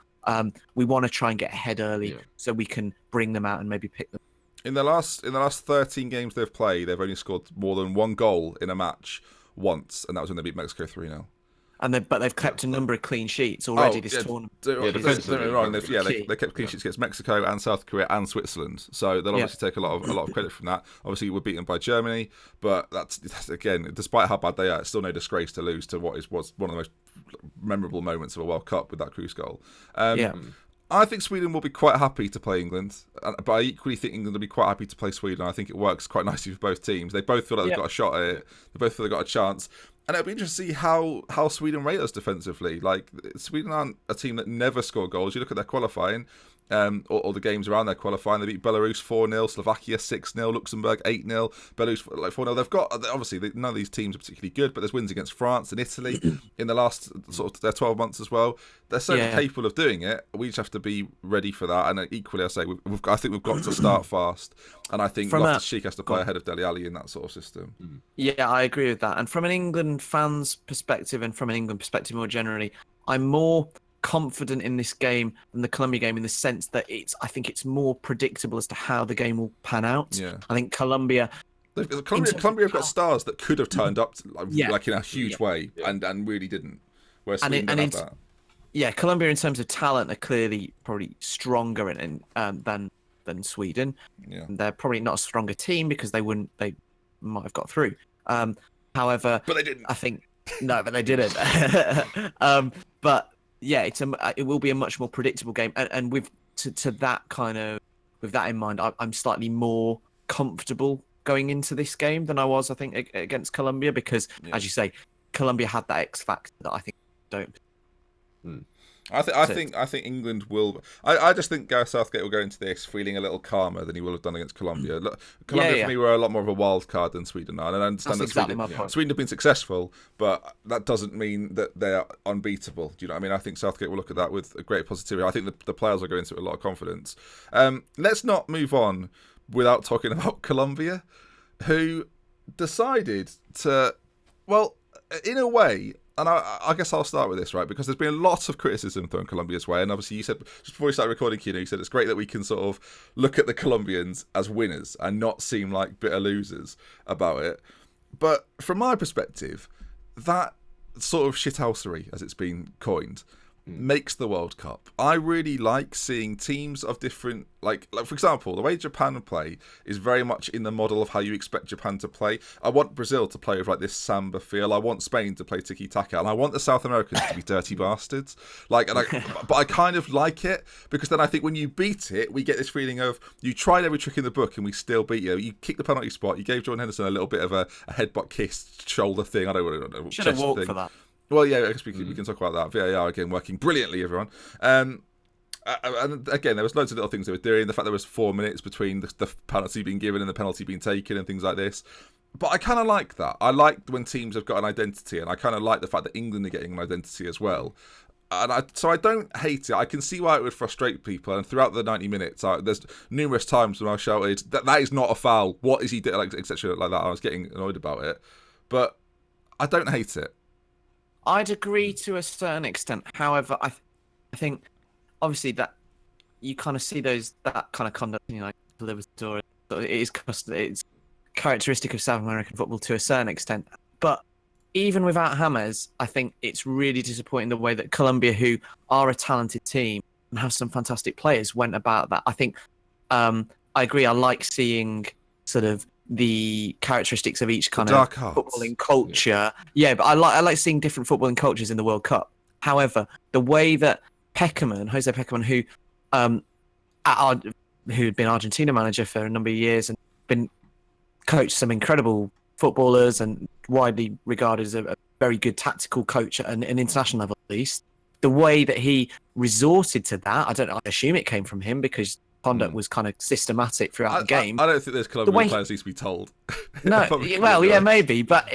S2: we want to try and get ahead early so we can bring them out and maybe pick them.
S1: In the last 13 games they've played, they've only scored more than one goal in a match once, and that was when they beat Mexico 3-0.
S2: But they've kept a number of clean sheets already this tournament.
S1: Don't get me wrong. They kept clean sheets against Mexico and South Korea and Switzerland. So they'll obviously take a lot of credit from that. Obviously, we're beaten by Germany, but that's again, despite how bad they are, it's still no disgrace to lose to what was one of the most memorable moments of a World Cup with that Kroos goal. I think Sweden will be quite happy to play England, but I equally think England will be quite happy to play Sweden. I think it works quite nicely for both teams. They both feel like they've got a shot at it. They both feel they've got a chance. And it'll be interesting to see how Sweden rate us defensively. Like, Sweden aren't a team that never score goals. You look at their qualifying, or the games around their qualifying. They beat Belarus 4-0, Slovakia 6-0, Luxembourg 8-0, Belarus 4-0. They've got, obviously, none of these teams are particularly good, but there's wins against France and Italy in the last sort of their 12 months as well. They're certainly capable of doing it. We just have to be ready for that. And equally, I say, I think we've got to start fast. And I think Loftus-Cheek has to play ahead of Dele Alli in that sort of system.
S2: Yeah, I agree with that. And from an England fan's perspective, and from an England perspective more generally, I'm more confident in this game than the Colombia game, in the sense that I think it's more predictable as to how the game will pan out.
S1: Yeah.
S2: I think Colombia
S1: have got stars that could have turned up like in a huge way and really didn't. Whereas Sweden don't have that.
S2: Yeah, Colombia in terms of talent are clearly probably stronger than Sweden.
S1: Yeah.
S2: They're probably not a stronger team because they might have got through. However,
S1: but they didn't.
S2: I think but they didn't. But yeah, it will be a much more predictable game, and with that in mind, I'm slightly more comfortable going into this game than I was, I think, against Colombia, because as you say, Colombia had that X factor that I think don't.
S1: I think England will. I just think Gareth Southgate will go into this feeling a little calmer than he will have done against Colombia. Look, Colombia for me were a lot more of a wild card than Sweden are, and I understand that Sweden have been successful, but that doesn't mean that they're unbeatable. Do you know what I mean? I think Southgate will look at that with a great positivity. I think the players will go into it with a lot of confidence. Let's not move on without talking about Colombia, who decided to, well, in a way. And I guess I'll start with this, right? Because there's been lots of criticism thrown Colombia's way. And obviously you said, just before we started recording, Kino, you said it's great that we can sort of look at the Colombians as winners and not seem like bitter losers about it. But from my perspective, that sort of shithousery, as it's been coined, makes the World Cup. I really like seeing teams of different, like for example, the way Japan play is very much in the model of how you expect Japan to play. I want Brazil to play with like this samba feel. I want Spain to play tiki-taka, and I want the South Americans to be dirty bastards. But I kind of like it, because then I think when you beat it, we get this feeling of you tried every trick in the book and we still beat you. You kicked the penalty spot. You gave Jordan Henderson a little bit of a headbutt kiss shoulder thing. I don't know.
S2: Should have walked for that.
S1: Well, yeah, I guess we can talk about that. VAR again working brilliantly, everyone. And again, there was loads of little things they were doing. The fact there was 4 minutes between the penalty being given and the penalty being taken and things like this. But I kind of like that. I like when teams have got an identity, and I kind of like the fact that England are getting an identity as well. So I don't hate it. I can see why it would frustrate people. And throughout the 90 minutes, there's numerous times when I shouted, that is not a foul. What is he doing? Like, etc. Like that. I was getting annoyed about it. But I don't hate it.
S2: I'd agree to a certain extent. However, I think obviously that you kind of see that kind of conduct, like Libertadores. It's characteristic of South American football to a certain extent. But even without James, I think it's really disappointing the way that Colombia, who are a talented team and have some fantastic players, went about that. I think I agree. I like seeing sort of the characteristics of each kind of footballing culture. Yeah, but I like seeing different footballing cultures in the World Cup. However, the way that Jose Pekerman, who had been Argentina manager for a number of years and been coached some incredible footballers and widely regarded as a very good tactical coach at an international level at least, the way that he resorted to that, I assume it came from him because conduct was kind of systematic throughout the game.
S1: I don't think there's Colombian players need to be told.
S2: No, well, yeah, maybe, but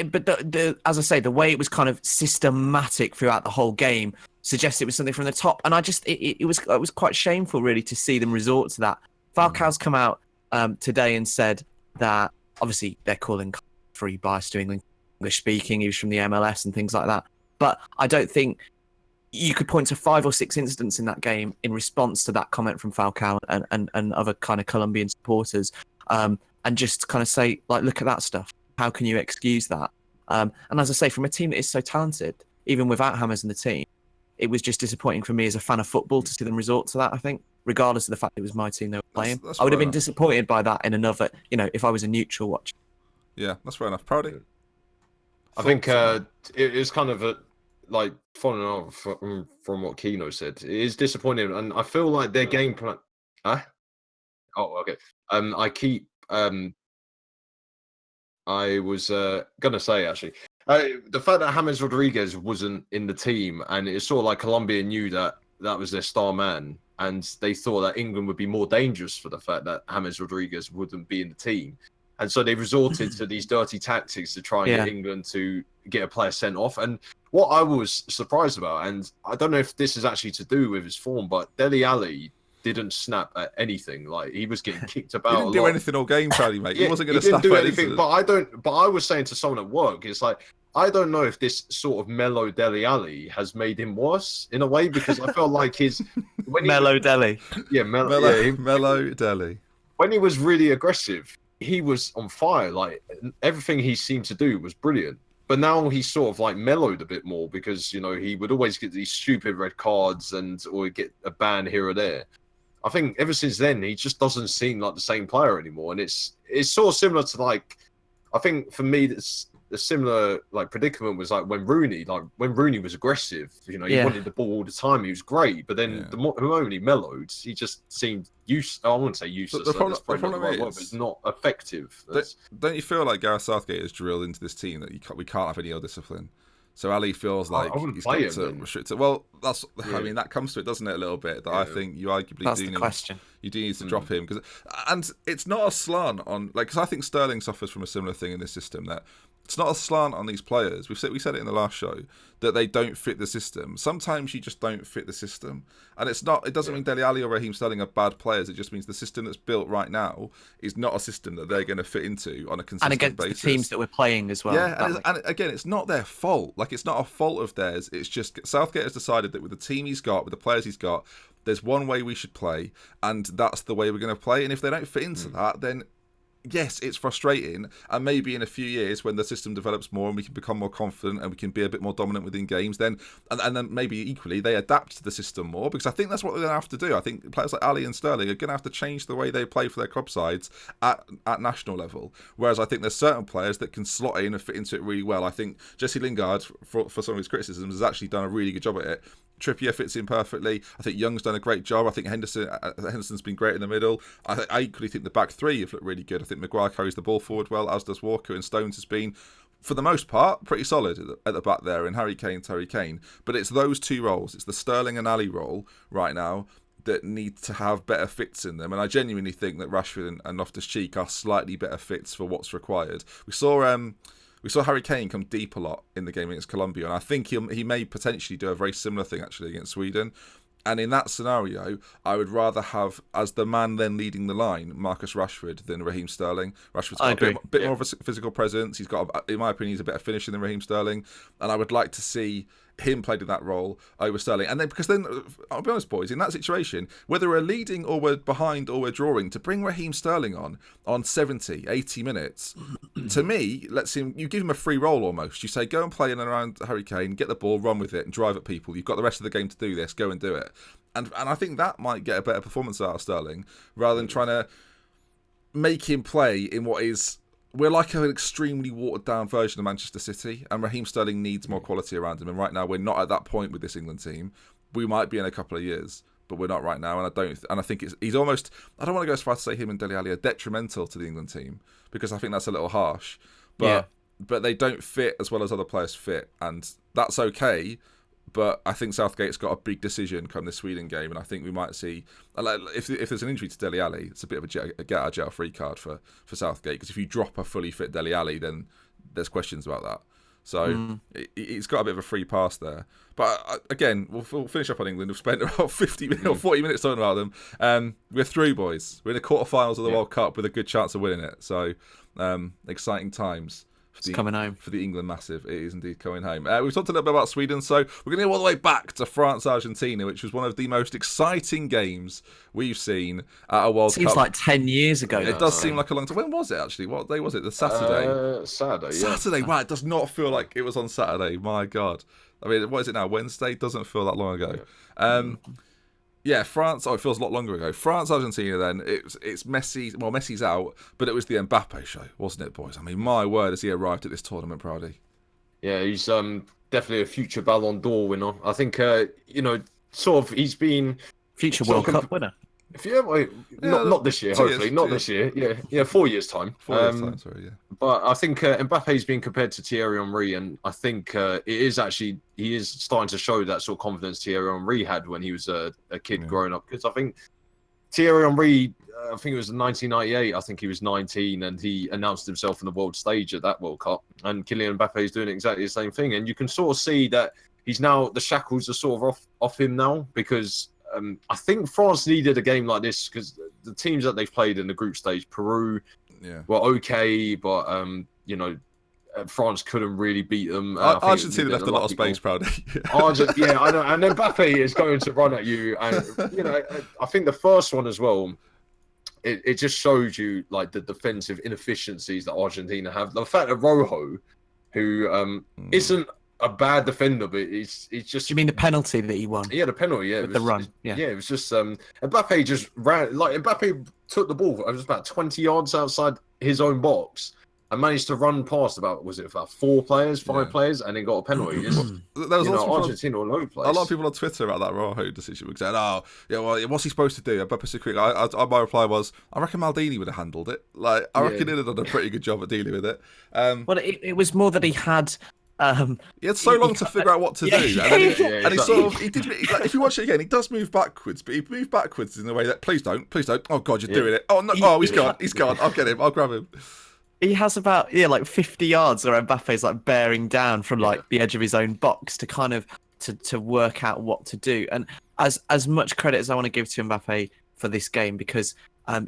S2: as I say, the way it was kind of systematic throughout the whole game suggests it was something from the top, and it was quite shameful really to see them resort to that. Falcao's come out today and said that obviously they're calling free bias to English speaking. He was from the MLS and things like that, but I don't think you could point to 5 or 6 incidents in that game in response to that comment from Falcao and other kind of Colombian supporters, and just kind of say, like, look at that stuff. How can you excuse that? And as I say, from a team that is so talented, even without James in the team, it was just disappointing for me as a fan of football to see them resort to that, I think, regardless of the fact it was my team they were playing.
S1: That's
S2: I would have been disappointed by that in another, if I was a neutral watcher.
S1: Yeah, that's fair enough. Proudy?
S3: I think it is kind of like following on from what Keno said, it is disappointing, and I feel like their game plan. Oh, okay. I was gonna say actually, the fact that James Rodriguez wasn't in the team, and it's sort of like Colombia knew that was their star man, and they thought that England would be more dangerous for the fact that James Rodriguez wouldn't be in the team. And so they resorted to these dirty tactics to try and get England to get a player sent off. And what I was surprised about, and I don't know if this is actually to do with his form, but Dele Alli didn't snap at anything. Like, he was getting kicked about.
S1: He didn't do anything all game, Charlie, mate. He wasn't going to snap
S3: do
S1: at
S3: anything. But I was saying to someone at work, it's like, I don't know if this sort of mellow Dele Alli has made him worse in a way, because I felt like
S2: mellow Dele.
S3: Yeah,
S1: mellow Dele.
S3: When he was really aggressive, he was on fire. Like, everything he seemed to do was brilliant. But now he's sort of like mellowed a bit more, because he would always get these stupid red cards or get a ban here or there. I think ever since then he just doesn't seem like the same player anymore, and it's sort of similar to, like, I think for me that's a similar like predicament was like when Rooney was aggressive. He wanted the ball all the time. He was great, but then the moment he mellowed, he just seemed I wouldn't say useless.
S1: The problem is,
S3: but it's not effective.
S1: Don't you feel like Gareth Southgate has drilled into this team that we can't have any other discipline? So Ali feels like he's got to restrict it. Well, that's I mean, that comes to it, doesn't it, a little bit? That I think you arguably do need to drop him, and it's not a slant on, like, because I think Sterling suffers from a similar thing in this system, that it's not a slant on these players. We said it in the last show that they don't fit the system. Sometimes you just don't fit the system, and it doesn't mean Dele Alli or Raheem Sterling are bad players. It just means the system that's built right now is not a system that they're going to fit into on a consistent basis.
S2: And against the teams that we're playing as well.
S1: Yeah, and again, it's not their fault. Like, it's not a fault of theirs. It's just Southgate has decided that with the team he's got, with the players he's got, there's one way we should play, and that's the way we're going to play. And if they don't fit into that, then yes, it's frustrating, and maybe in a few years when the system develops more and we can become more confident and we can be a bit more dominant within games, then and then maybe equally they adapt to the system more, because I think that's what they're going to have to do. I think players like Ali and Sterling are going to have to change the way they play for their club sides at national level. Whereas I think there's certain players that can slot in and fit into it really well. I think Jesse Lingard, for some of his criticisms, has actually done a really good job at it. Trippier fits in perfectly. I think Young's done a great job. I think Henderson's been great in the middle. I equally think the back three have looked really good. I think Maguire carries the ball forward well, as does Walker, and Stones has been, for the most part, pretty solid at the back there, and Harry Kane. But it's those two roles. It's the Sterling and Ali role right now that need to have better fits in them. And I genuinely think that Rashford and Loftus-Cheek are slightly better fits for what's required. We saw Harry Kane come deep a lot in the game against Colombia, and I think he may potentially do a very similar thing actually against Sweden. And in that scenario, I would rather have, as the man then leading the line, Marcus Rashford than Raheem Sterling. Rashford's got a bit more of a physical presence. He's got, in my opinion, he's a better finisher than Raheem Sterling. And I would like to see him played in that role over Sterling. And then, because then, I'll be honest, boys, in that situation, whether we're leading or we're behind or we're drawing, to bring Raheem Sterling on 70, 80 minutes, to me, you give him a free role almost. You say, go and play in and around Harry Kane, get the ball, run with it, and drive at people. You've got the rest of the game to do this, go and do it. And I think that might get a better performance out of Sterling, rather than trying to make him play in what is... We're like an extremely watered-down version of Manchester City, and Raheem Sterling needs more quality around him. And right now, we're not at that point with this England team. We might be in a couple of years, but we're not right now. And I think he's almost... I don't want to go as far as to say him and Dele Alli are detrimental to the England team, because I think that's a little harsh. But they don't fit as well as other players fit, and that's okay. But I think Southgate's got a big decision come this Sweden game, and I think we might see, if there's an injury to Dele Alli, it's a bit of a get-out-of-jail-free card for Southgate, because if you drop a fully fit Dele Alli, then there's questions about that. So he's got a bit of a free pass there. But again, we'll finish up on England. We've spent about 50 minutes or 40 minutes talking about them. We're through, boys. We're in the quarterfinals of the World Cup with a good chance of winning it. So exciting times.
S2: It's coming home.
S1: For the England Massive. It is indeed coming home. We've talked a little bit about Sweden, so we're going to go all the way back to France-Argentina, which was one of the most exciting games we've seen at a World Cup.
S2: Seems like 10 years ago.
S1: It does seem like a long time. When was it, actually? What day was it? The Saturday?
S3: Saturday, yeah.
S1: Saturday, wow. It does not feel like it was on Saturday. My God. I mean, what is it now? Wednesday? Doesn't feel that long ago. France. Oh, it feels a lot longer ago. France, Argentina. Then it's Messi. Well, Messi's out, but it was the Mbappe show, wasn't it, boys? I mean, my word, has he arrived at this tournament, Proudy?
S3: Yeah, he's definitely a future Ballon d'Or winner. I think he's been
S2: future World Cup winner.
S3: Not this year, hopefully. Not this year. Yeah, 4 years' time.
S1: 4 years' time, sorry, yeah.
S3: But I think Mbappe's been compared to Thierry Henry, and I think he is starting to show that sort of confidence Thierry Henry had when he was a kid growing up. Because I think Thierry Henry, I think it was 1998, I think he was 19, and he announced himself on the world stage at that World Cup. And Kylian Mbappe is doing exactly the same thing. And you can sort of see that he's now, the shackles are sort of off him now, because... I think France needed a game like this, because the teams that they've played in the group stage, Peru, were okay, but France couldn't really beat them.
S1: Argentina left a lot of space, Proudy.
S3: I know. And then Mbappe is going to run at you, and I think the first one as well. It just shows you like the defensive inefficiencies that Argentina have. The fact that Rojo, who isn't a bad defender, but it's just...
S2: You mean the penalty that he won?
S3: Yeah, the penalty, yeah.
S2: The run, yeah.
S3: Yeah, it was just... Mbappe just ran... Like, Mbappe took the ball, it was about 20 yards outside his own box, and managed to run past about 5 players, and then got a penalty.
S1: There was also
S3: Argentina all over the place.
S1: A lot of people on Twitter about that Rojo decision were saying, what's he supposed to do? Mbappe's so quick. My reply was, I reckon Maldini would have handled it. Like, I reckon he'd have done a pretty good job at dealing with it.
S2: Well, it was more that he had...
S1: he had so long to figure out what to do, and he sort of, he did. Like, if you watch it again, he does move backwards, but he moved backwards in the way that please don't. Oh God, you're doing it. Oh no, he's gone. I'll get him. I'll grab him.
S2: He has about 50 yards where Mbappe's like bearing down from like the edge of his own box to kind of to work out what to do. And as much credit as I want to give to Mbappe for this game, because I'm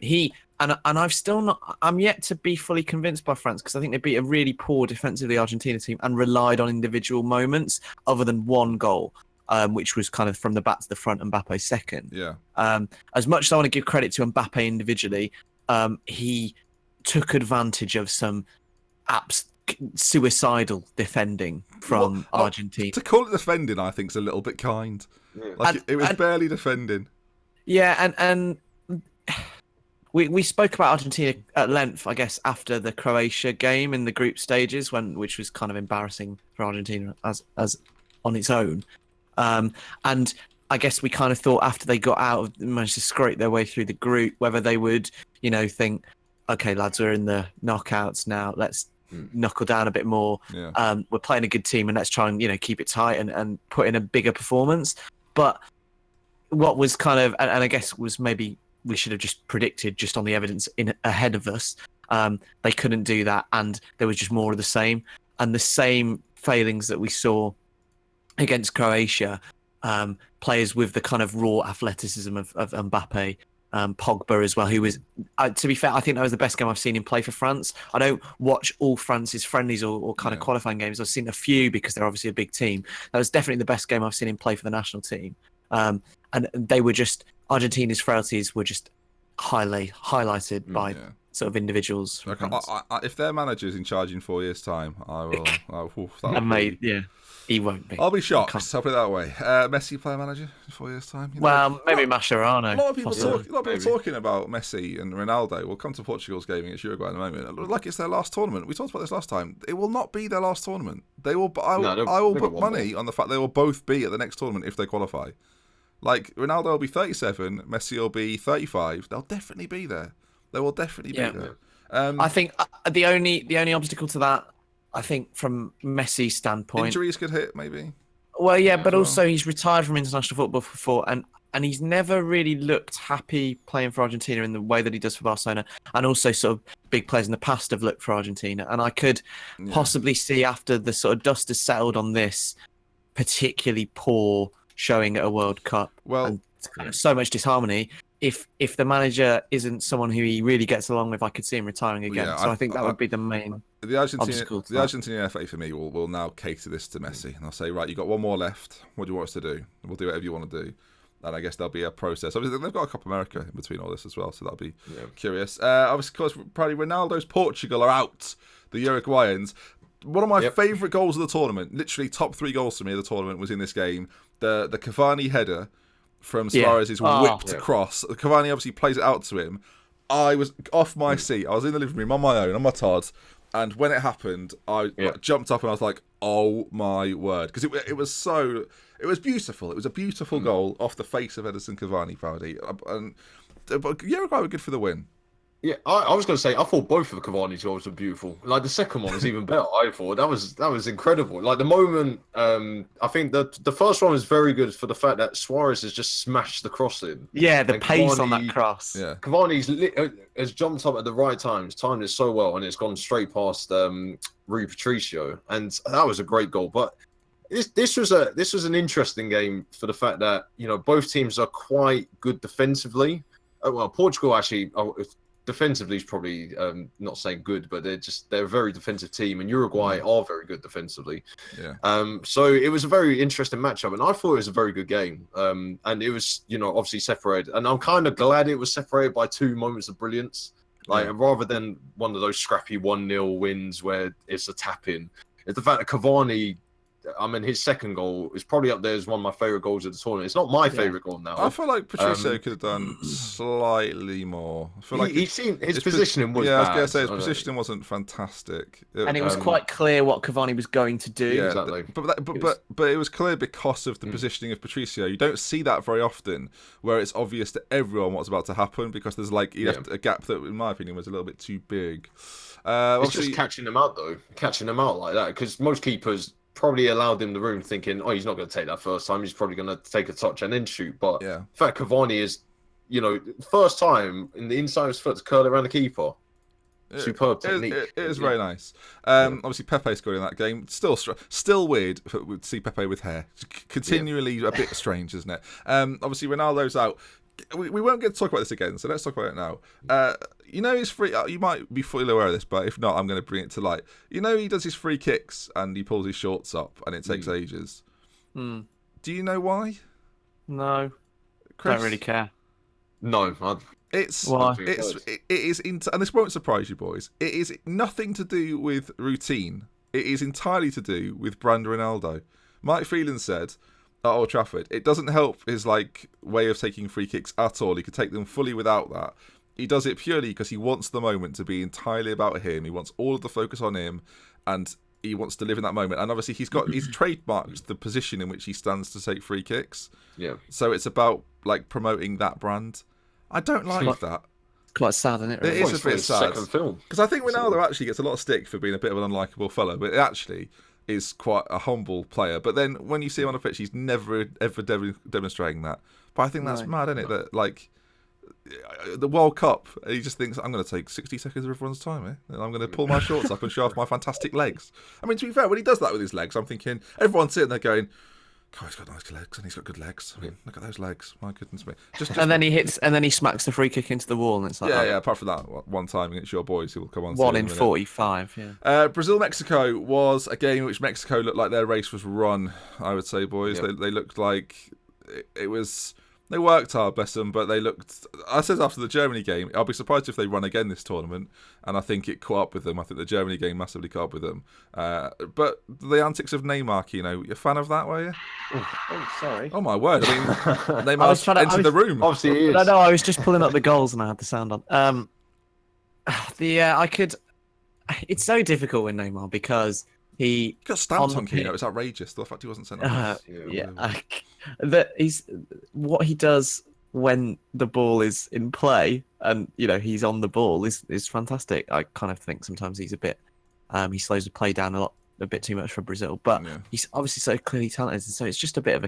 S2: yet to be fully convinced by France, because I think they beat a really poor defensively Argentina team and relied on individual moments other than one goal, which was kind of from the back to the front, Mbappe second.
S1: Yeah.
S2: As much as I want to give credit to Mbappe individually, he took advantage of some suicidal defending from Argentina.
S1: To call it defending, I think, is a little bit kind.
S3: Yeah.
S1: Like it was barely defending.
S2: Yeah, and we spoke about Argentina at length, I guess, after the Croatia game in the group stages, which was kind of embarrassing for Argentina as on its own. And I guess we kind of thought after they got out, managed to scrape their way through the group, whether they would, think, okay, lads, we're in the knockouts now. Let's knuckle down a bit more.
S1: Yeah.
S2: We're playing a good team, and let's try and keep it tight and put in a bigger performance. But what was kind of, and I guess was maybe we should have just predicted just on the evidence ahead of us. They couldn't do that, and there was just more of the same, and the same failings that we saw against Croatia. Players with the kind of raw athleticism of Mbappe, Pogba as well, who was, to be fair, I think that was the best game I've seen him play for France. I don't watch all France's friendlies or kind of qualifying games. I've seen a few because they're obviously a big team. That was definitely the best game I've seen him play for the national team. And they were just, Argentina's frailties were just highlighted by sort of individuals.
S1: Look, if their manager's in charge in 4 years' time, I will.
S2: Mate, he won't be.
S1: I'll be shocked. I'll put it that way. Messi player manager in 4 years' time.
S2: Well, maybe Mascherano.
S1: A lot of people talking about Messi and Ronaldo. We'll come to Portugal's game against Uruguay in a moment. Like it's their last tournament. We talked about this last time. It will not be their last tournament. They will. I will put money on the fact they will both be at the next tournament if they qualify. Like Ronaldo will be 37, Messi will be 35. They'll definitely be there. They will definitely be there.
S2: I think the only obstacle to that, I think, from Messi's standpoint,
S1: injuries could hit maybe.
S2: Well, yeah, but also he's retired from international football before, and he's never really looked happy playing for Argentina in the way that he does for Barcelona, and also sort of big players in the past have looked for Argentina, and I could possibly see after the sort of dust has settled on this particularly poor showing at a World Cup, and so much disharmony. If the manager isn't someone who he really gets along with, I could see him retiring again. I think that would be the main obstacle.
S1: The Argentinian FA for me will now cater this to Messi, and I'll say, right, you've got one more left. What do you want us to do? We'll do whatever you want to do. And I guess there'll be a process. Obviously, they've got a Copa America in between all this as well, so that'll be curious. Obviously, of course, probably Ronaldo's Portugal are out. The Uruguayans. One of my favourite goals of the tournament, literally top 3 goals for me of the tournament, was in this game. The Cavani header from Suarez's whipped cross. Cavani obviously plays it out to him. I was off my seat. I was in the living room on my own, on my Todd, and when it happened, I jumped up and I was like, "Oh my word!" Because it was beautiful. It was a beautiful goal off the face of Edison Cavani, but Uruguay were good for the win.
S3: Yeah, I was going to say, I thought both of the Cavani goals were beautiful. Like, the second one was even better, I thought. That was incredible. Like, the moment, I think the first one was very good for the fact that Suarez has just smashed the cross in.
S2: Yeah, the pace on that cross.
S1: Yeah.
S3: Cavani has jumped up at the right times, timed it so well, and it's gone straight past Rui Patricio. And that was a great goal. But this was an interesting game for the fact that, both teams are quite good defensively. Well, Portugal actually... defensively is probably not saying good, but they're a very defensive team, and Uruguay are very good defensively.
S1: Yeah.
S3: So it was a very interesting matchup, and I thought it was a very good game. And it was, obviously separated, and I'm kind of glad it was separated by 2 moments of brilliance, rather than one of those scrappy 1-0 wins where it's a tap in. It's the fact that Cavani, his second goal is probably up there as one of my favourite goals of the tournament. It's not my favourite goal now.
S1: I feel like Patricio could have done slightly more. I feel like
S3: his positioning was bad.
S1: I was going to say his positioning wasn't fantastic.
S2: And it was quite clear what Cavani was going to do.
S1: Yeah,
S3: exactly.
S1: But it was clear because of the positioning of Patricio. You don't see that very often, where it's obvious to everyone what's about to happen, because there's a gap that, in my opinion, was a little bit too big.
S3: It's just catching them out, though. Catching them out like that, because most keepers probably allowed him the room thinking, he's not going to take that first time. He's probably going to take a touch and then shoot. But in fact, Cavani is, first time in the inside of his foot to curl around the keeper. Superb technique.
S1: It is very nice. Obviously, Pepe scored in that game. Still weird to see Pepe with hair. Continually a bit strange, isn't it? Obviously, Ronaldo's out. We won't get to talk about this again, so let's talk about it now. His free... you might be fully aware of this, but if not, I'm going to bring it to light. He does his free kicks and he pulls his shorts up and it takes ages. Do you know why?
S2: No.
S1: Chris?
S3: Don't really care. No.
S1: It's
S2: Why?
S1: it is and this won't surprise you, boys. It is nothing to do with routine. It is entirely to do with Brand Ronaldo. Mike Phelan said at Old Trafford, it doesn't help his way of taking free kicks at all. He could take them fully without that. He does it purely because he wants the moment to be entirely about him. He wants all of the focus on him, and he wants to live in that moment. And obviously, he's trademarked the position in which he stands to take free kicks.
S3: Yeah.
S1: So it's about promoting that brand. I don't like that.
S2: Quite sad, isn't it?
S1: It is a bit sad.
S3: Second film.
S1: Because I think Ronaldo actually gets a lot of stick for being a bit of an unlikable fellow, but it actually is quite a humble player. But then when you see him on the pitch, he's never ever demonstrating that. But I think that's mad, isn't it? That the World Cup, he just thinks, I'm going to take 60 seconds of everyone's time here, and I'm going to pull my shorts up and show off my fantastic legs. I mean, to be fair, when he does that with his legs, I'm thinking everyone's sitting there going, God, he's got nice legs, and he's got good legs. I mean, look at those legs. My goodness me.
S2: And then he smacks the free kick into the wall, and it's like,
S1: yeah. Apart from that, one time against your boys, who will come on.
S2: 1 in 45. Yeah.
S1: Brazil-Mexico was a game in which Mexico looked like their race was run. I would say, boys, they looked like it was. They worked hard, bless them, but they looked... I said after the Germany game, I'll be surprised if they run again this tournament, and I think it caught up with them. I think the Germany game massively caught up with them. But the antics of Neymar, Kino, you a fan of that, were you?
S2: Oh, sorry.
S1: Oh, my word. I mean, Neymar entered the room.
S3: Obviously he is.
S2: No, I was just pulling up the goals and I had the sound on. It's so difficult with Neymar because he
S1: got stamped on Kino. It's outrageous. The fact he wasn't sent off.
S2: What he does when the ball is in play and he's on the ball is fantastic. I kind of think sometimes he's a bit he slows the play down a bit too much for Brazil, but he's obviously so clearly talented, and so it's just a bit of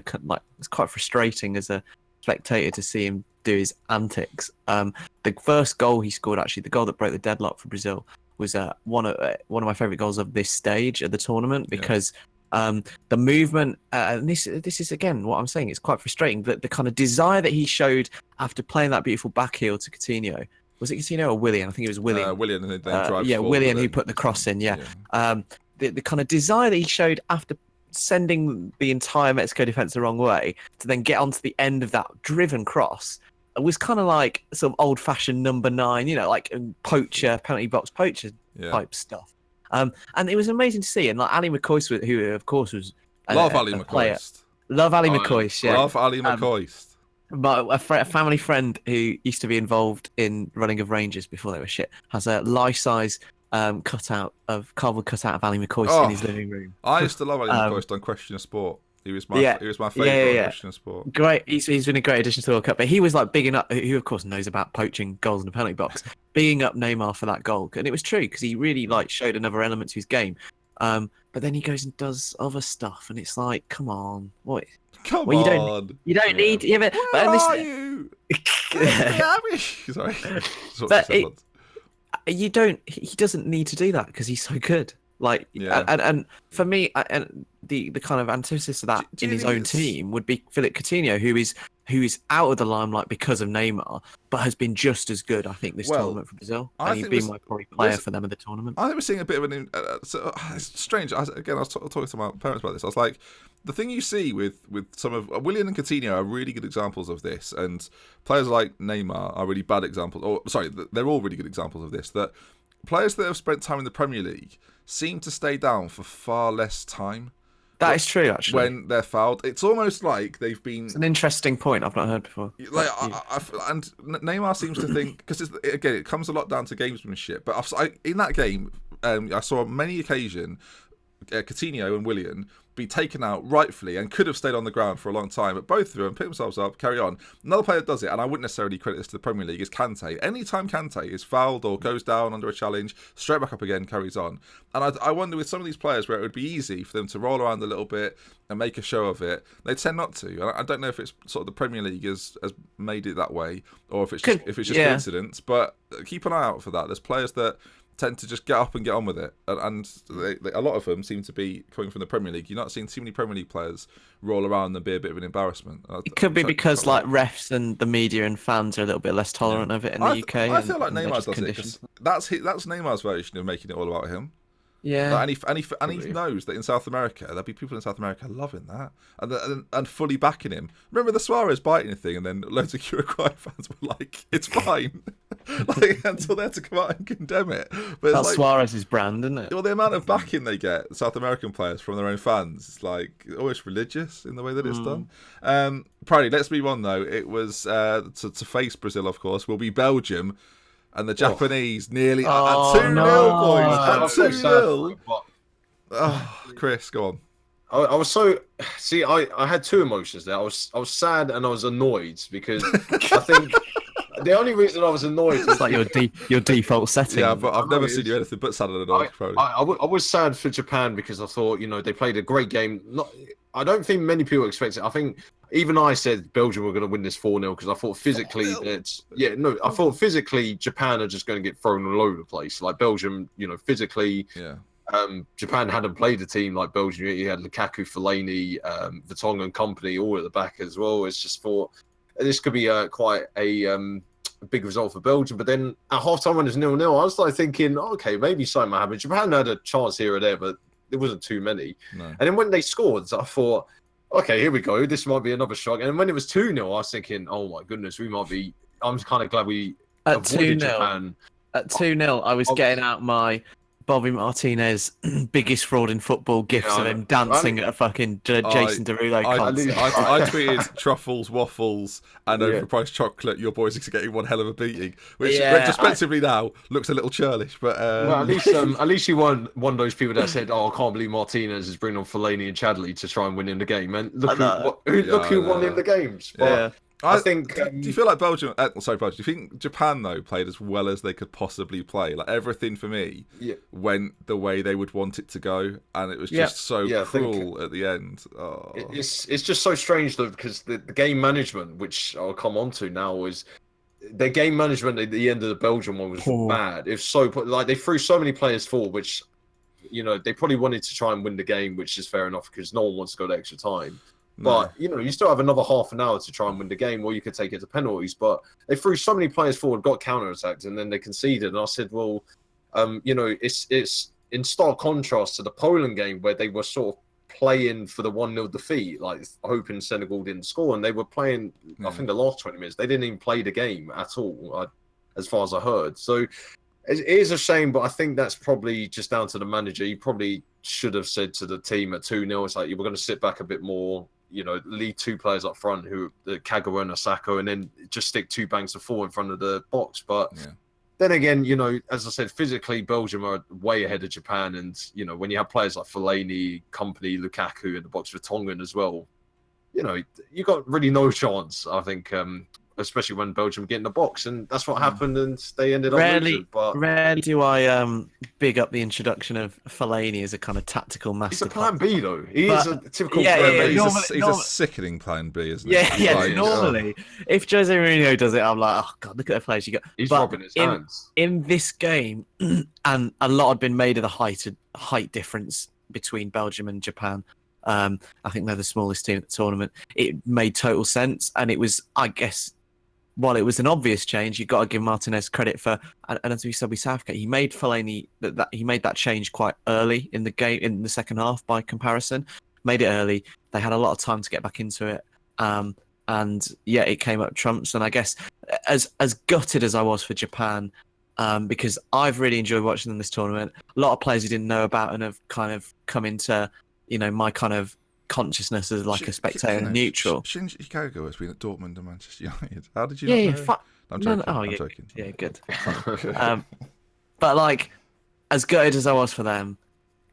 S2: it's quite frustrating as a spectator to see him do his antics. The first goal he scored, actually the goal that broke the deadlock for Brazil, was one of my favorite goals of this stage of the tournament, because the movement, and this is again what I'm saying, it's quite frustrating, that the kind of desire that he showed after playing that beautiful back heel to Coutinho. Was it Coutinho or Willian? I think it was Willian.
S1: Willian, and then
S2: Willian, who put the cross in. The kind of desire that he showed after sending the entire Mexico defense the wrong way to then get onto the end of that driven cross was kind of like some old-fashioned number 9, like poacher, penalty box poacher type stuff. And it was amazing to see. And Ali McCoist, who of course was
S1: love Ali McCoist.
S2: Love Ali McCoist. Yeah,
S1: love Ali McCoist.
S2: But a family friend who used to be involved in running of Rangers before they were shit has a life-size cardboard cutout of Ali McCoist in his living room.
S1: I used to love Ali McCoist on Question of Sport. He was my favourite Question of Sport.
S2: Great, he's been a great addition to the World Cup. But he was bigging up, who of course knows about poaching goals in the penalty box, bigging up Neymar for that goal, and it was true because he really showed another element to his game. But then he goes and does other stuff, and it's like, come on, what?
S1: Come on,
S2: you don't need. Yeah, but
S1: where are you? Sorry,
S2: but you don't. He doesn't need to do that because he's so good. And for me, and the kind of antithesis of that in his own team would be Philippe Coutinho, who is out of the limelight because of Neymar, but has been just as good, I think, this tournament for Brazil. And he's been my probably player for them in the tournament.
S1: I think we're seeing a bit of an. It's strange. I was talking to my parents about this. I was like, the thing you see with some of Willian and Coutinho are really good examples of this, and players like Neymar are really bad examples. Or sorry, they're all really good examples of this. That players that have spent time in the Premier League seem to stay down for far less time.
S2: That is true, actually.
S1: When they're fouled, it's almost like they've been.
S2: It's an interesting point I've not heard before.
S1: And Neymar seems to think, because again, it comes a lot down to gamesmanship. But in that game, I saw on many occasions Coutinho and Willian be taken out rightfully and could have stayed on the ground for a long time, but both of them pick themselves up, carry on. Another player that does it, and I wouldn't necessarily credit this to the Premier League, is Kante. Anytime Kante is fouled or goes down under a challenge, straight back up again, carries on. And I wonder with some of these players where it would be easy for them to roll around a little bit and make a show of it, they tend not to. I don't know if it's sort of the Premier League has made it that way, or if it's just coincidence, but keep an eye out for that. There's players that tend to just get up and get on with it, and a lot of them seem to be coming from the Premier League. You're not seeing too many Premier League players roll around and be a bit of an embarrassment.
S2: It could be because refs and the media and fans are a little bit less tolerant of it in the UK.
S1: I feel like Neymar does it. That's Neymar's version of making it all about him.
S2: Yeah.
S1: Like, and he knows that in South America there'll be people in South America loving that and fully backing him. Remember the Suarez biting thing, and then loads of Uruguay fans were like, "It's fine," like until they had to come out and condemn it. But
S2: That's
S1: like,
S2: Suarez's brand, isn't it?
S1: well, the amount of backing they get, South American players from their own fans, is like almost religious in the way that it's done. Pridey, let's move on though. It was to face Brazil, of course, will be Belgium. And the Japanese nearly at 2-0, boys. At 2-0. Oh, Chris, go on.
S3: I was so I had two emotions there. I was sad and I was annoyed because I think the only reason I was annoyed
S2: It's like your default setting.
S1: Yeah, but I've never seen you anything but sad and annoyed.
S3: I was sad for Japan because I thought, they played a great game. I don't think many people expect it. I think even I said Belgium were going to win this 4-0 because I thought physically I thought physically Japan are just going to get thrown all over the place. Like Belgium, physically, Japan hadn't played a team like Belgium. You had Lukaku, Fellaini, Vertonghen and company all at the back as well. It's just thought this could be quite a big result for Belgium. But then at halftime when it was 0-0, I was like thinking, okay, maybe something might happen. Japan had a chance here or there, but there wasn't too many. No. And then when they scored, I thought, okay, here we go. This might be another shock. And when it was 2-0, I was thinking, oh my goodness, I'm kind of glad we avoided Japan.
S2: At 2-0, I was getting out my Bobby Martinez biggest fraud in football gifs of him dancing at a fucking Jason Derulo concert.
S1: I tweeted truffles, waffles, and overpriced chocolate. Your boys are getting one hell of a beating, which retrospectively now looks a little churlish. But
S3: well, at least you weren't one of those people that said, "Oh, I can't believe Martinez is bringing on Fellaini and Chadley to try and win in the game." And look who won in the games. But I think.
S1: Do you feel like Belgium? Belgium. Do you think Japan though played as well as they could possibly play? Like everything for me went the way they would want it to go, and it was just so cruel at the end. Oh.
S3: It's just so strange though because the game management, which I'll come on to now, is their game management at the end of the Belgium one was bad. It's so like they threw so many players forward, which they probably wanted to try and win the game, which is fair enough because no one wants to go to extra time. But, you still have another half an hour to try and win the game, or you could take it to penalties. But they threw so many players forward, got counter-attacked, and then they conceded. And I said, well, it's in stark contrast to the Poland game where they were sort of playing for the 1-0 defeat, like hoping Senegal didn't score. And they were playing, I think, the last 20 minutes. They didn't even play the game at all, as far as I heard. So it is a shame, but I think that's probably just down to the manager. He probably should have said to the team at 2-0, it's like, we're going to sit back a bit more, lead two players up front, the Kagawa and Osako, and then just stick two banks of four in front of the box. But then again, as I said, physically Belgium are way ahead of Japan, and when you have players like Fellaini, company, Lukaku in the box for Tongan as well, you got really no chance. I think, especially when Belgium get in the box, and that's what happened, and they ended up losing. But
S2: rarely do I big up the introduction of Fellaini as a kind of tactical master.
S3: He's a plan B though. He is a typical plan B.
S1: He's a sickening plan B, isn't he?
S2: Yeah. Normally, if Jose Mourinho does it, I'm like, oh god, look at the players you got.
S3: He's rubbing his hands.
S2: In this game, and a lot had been made of the height difference between Belgium and Japan. I think they're the smallest team at the tournament. It made total sense, and it was, I guess, while it was an obvious change, you've got to give Martinez credit for, and as we said with Southgate, he made Fellaini he made that change quite early in the game, in the second half by comparison. Made it early. They had a lot of time to get back into it. And it came up trumps. And I guess as gutted as I was for Japan, because I've really enjoyed watching them this tournament. A lot of players who didn't know about and have kind of come into, my kind of consciousness as like a spectator and neutral.
S1: Shinji Kagawa has been at Dortmund and Manchester United. How did you know? I'm joking. I'm joking.
S2: Yeah, good. But like, as gutted as I was for them,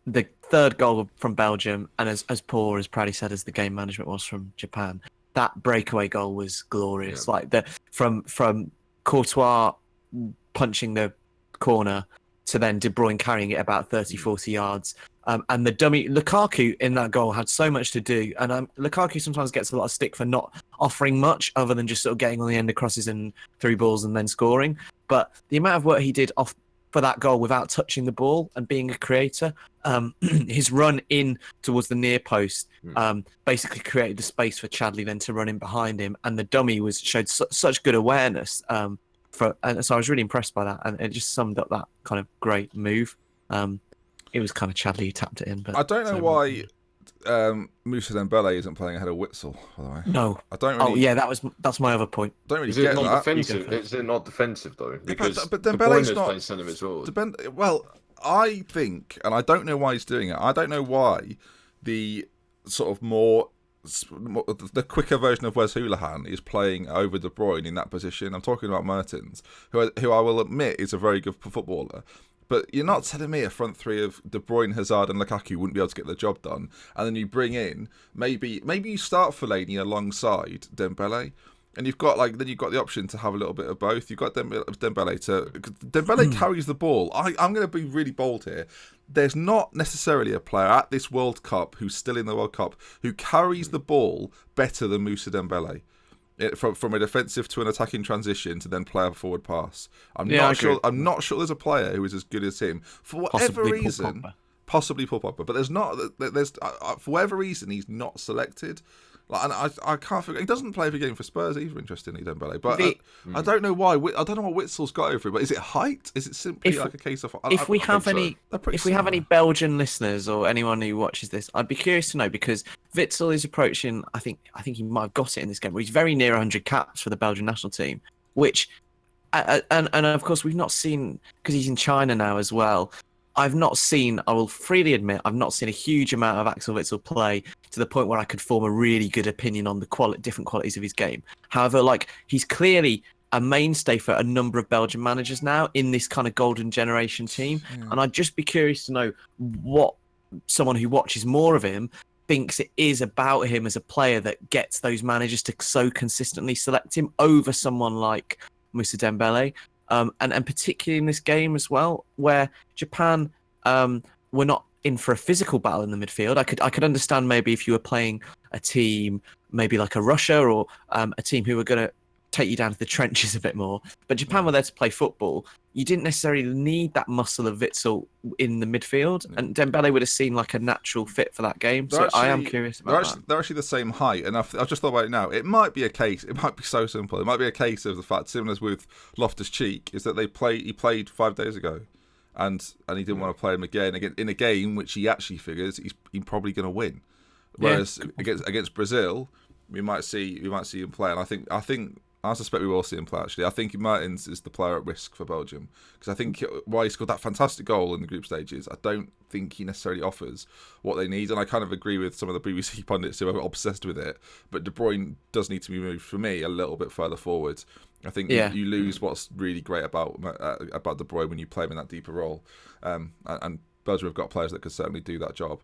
S2: the third goal from Belgium, and as poor as Praddy said as the game management was from Japan, that breakaway goal was glorious. Like from Courtois punching the corner to then De Bruyne carrying it about 30, 40 yards. And the dummy Lukaku in that goal had so much to do, and Lukaku sometimes gets a lot of stick for not offering much other than just sort of getting on the end of crosses and through balls and then scoring. But the amount of work he did for that goal without touching the ball and being a creator, his run in towards the near post basically created the space for Chadley then to run in behind him, and the dummy showed such good awareness. And so I was really impressed by that, and it just summed up that kind of great move. it was kind of Chadley who tapped it in. But
S1: I don't know why Moussa Dembele isn't playing ahead of Witsel, by the way.
S2: No.
S1: I don't really.
S2: Oh yeah, that's my other point.
S1: Don't really
S3: Is
S1: get
S3: it not
S1: that.
S3: defensive? Is it not defensive though? Because
S1: but
S3: De
S1: Dembele's
S3: Bruyne's
S1: not
S3: playing centre mid as well.
S1: Well, I think, and I don't know why he's doing it. I don't know why the sort of more the quicker version of Wes Hoolahan is playing over De Bruyne in that position. I'm talking about Mertens, who I will admit is a very good footballer. But you're not telling me a front three of De Bruyne, Hazard, and Lukaku wouldn't be able to get the job done, and then you bring in maybe you start Fellaini alongside Dembele, and you've got the option to have a little bit of both. You've got Dembele carries the ball. I'm going to be really bold here. There's not necessarily a player at this World Cup who's still in the World Cup who carries the ball better than Moussa Dembele. From a defensive to an attacking transition to then play a forward pass. I'm not sure there's a player who is as good as him for whatever reason. Possibly Paul Pogba, but for whatever reason he's not selected. And I can't figure. He doesn't play every game for Spurs either. Interestingly, Dembele, but I don't know why. I don't know what Witzel's got over it. But is it height? Is it simply like a case of?
S2: If we have any Belgian listeners or anyone who watches this, I'd be curious to know, because Witzel is approaching. I think he might have got it in this game. But he's very near 100 caps for the Belgian national team, which, and of course we've not seen, because he's in China now as well. I will freely admit, I've not seen a huge amount of Axel Witsel play to the point where I could form a really good opinion on the different qualities of his game. However, he's clearly a mainstay for a number of Belgian managers now in this kind of golden generation team. Yeah. And I'd just be curious to know what someone who watches more of him thinks it is about him as a player that gets those managers to so consistently select him over someone like Moussa Dembele. And particularly in this game as well, where Japan were not in for a physical battle in the midfield. I could understand maybe if you were playing a team, maybe like a Russia or a team who were going to take you down to the trenches a bit more. But Japan were there to play football. You didn't necessarily need that muscle of Witsel in the midfield, and Dembele would have seemed like a natural fit for that game. I am curious about that.
S1: They're actually the same height, and I've just thought about it now. It might be so simple. It might be a case of the fact, similar as with Loftus-Cheek, is that he played 5 days ago, and he didn't want to play him again in a game which he actually figures he's probably going to win. Whereas against Brazil, we might see him play, and I suspect we will see him play, actually. I think Mertens is the player at risk for Belgium, because I think while he scored that fantastic goal in the group stages, I don't think he necessarily offers what they need. And I kind of agree with some of the BBC pundits who are obsessed with it. But De Bruyne does need to be moved, for me, a little bit further forward. I think you lose what's really great about De Bruyne when you play him in that deeper role. And Belgium have got players that could certainly do that job.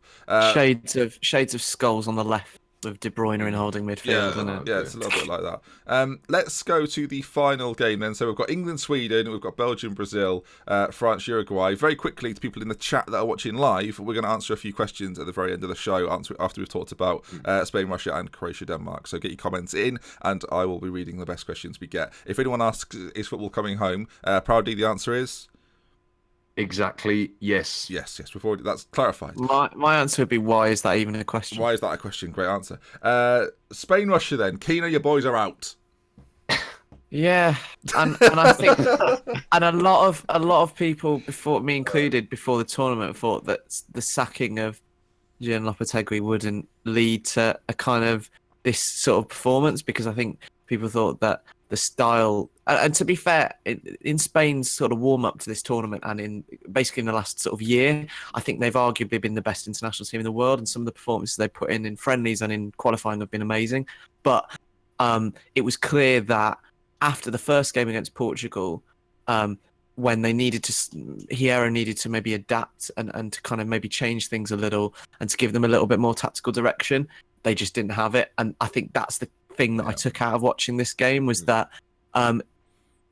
S2: Shades of Scholes on the left, with De Bruyne in holding midfield, isn't it?
S1: Yeah, it's a little bit like that. Let's go to the final game then. So we've got England, Sweden, we've got Belgium, Brazil, France, Uruguay. Very quickly, to people in the chat that are watching live, we're going to answer a few questions at the very end of the show after we've talked about Spain, Russia, and Croatia, Denmark. So get your comments in, and I will be reading the best questions we get. If anyone asks, is football coming home? Proudly, the answer is...
S3: Exactly, yes.
S1: Yes, that's clarified.
S2: My answer would be, why is that even a question?
S1: Why is that a question? Great answer. Spain, Russia then. Keener, your boys are out.
S2: Yeah, and I think and a lot of people, before me included, before the tournament, thought that the sacking of Gian Lopetegui wouldn't lead to a kind of this sort of performance, because I think people thought that the style, and to be fair, in Spain's sort of warm up to this tournament, and in the last sort of year, I think they've arguably been the best international team in the world, and some of the performances they put in friendlies and in qualifying have been amazing. But it was clear that after the first game against Portugal, when they needed to, Hierro needed to maybe adapt and to kind of maybe change things a little and to give them a little bit more tactical direction, they just didn't have it. And I think that's the thing that I took out of watching this game, was that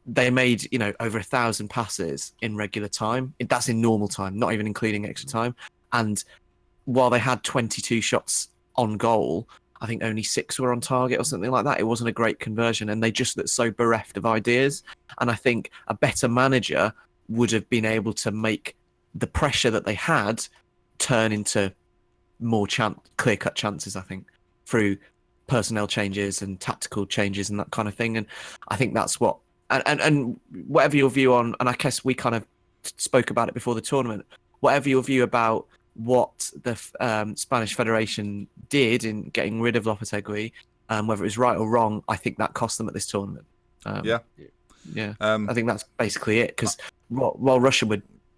S2: they made over 1,000 passes in regular time. That's in normal time, not even including extra time. And while they had 22 shots on goal, I think only 6 were on target or something like that. It wasn't a great conversion, and they just looked so bereft of ideas. And I think a better manager would have been able to make the pressure that they had turn into more clear-cut chances, I think, through personnel changes and tactical changes and that kind of thing. And I think that's what, and whatever your view on, and I guess we kind of spoke about it before the tournament, whatever your view about what the Spanish Federation did in getting rid of Lopetegui, whether it was right or wrong, I think that cost them at this tournament. Yeah. I think that's basically it. Because while Russia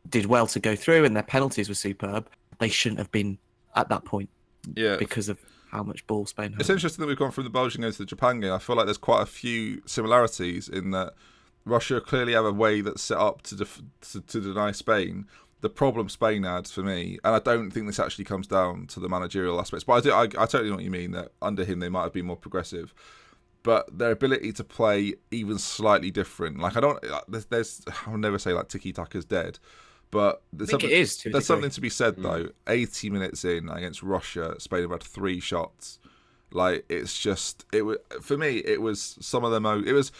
S2: did well to go through and their penalties were superb, they shouldn't have been at that point.
S1: Yeah,
S2: because of how much ball Spain had.
S1: It's interesting that we've gone from the Belgian game to the Japan game. I feel like there's quite a few similarities in that Russia clearly have a way that's set up to deny Spain. The problem Spain had for me, and I don't think this actually comes down to the managerial aspects, but I totally know what you mean, that under him they might have been more progressive. But their ability to play even slightly different, like I'll never say like tiki-taka's dead, but there's something to be said though. 80 minutes in against Russia, Spain have had 3 shots. Like it's for me, it was some of the most.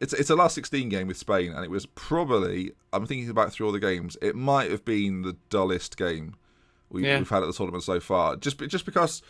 S1: It's a last 16 game with Spain, and it was probably, I'm thinking about through all the games, it might have been the dullest game we've had at the tournament so far. Just because.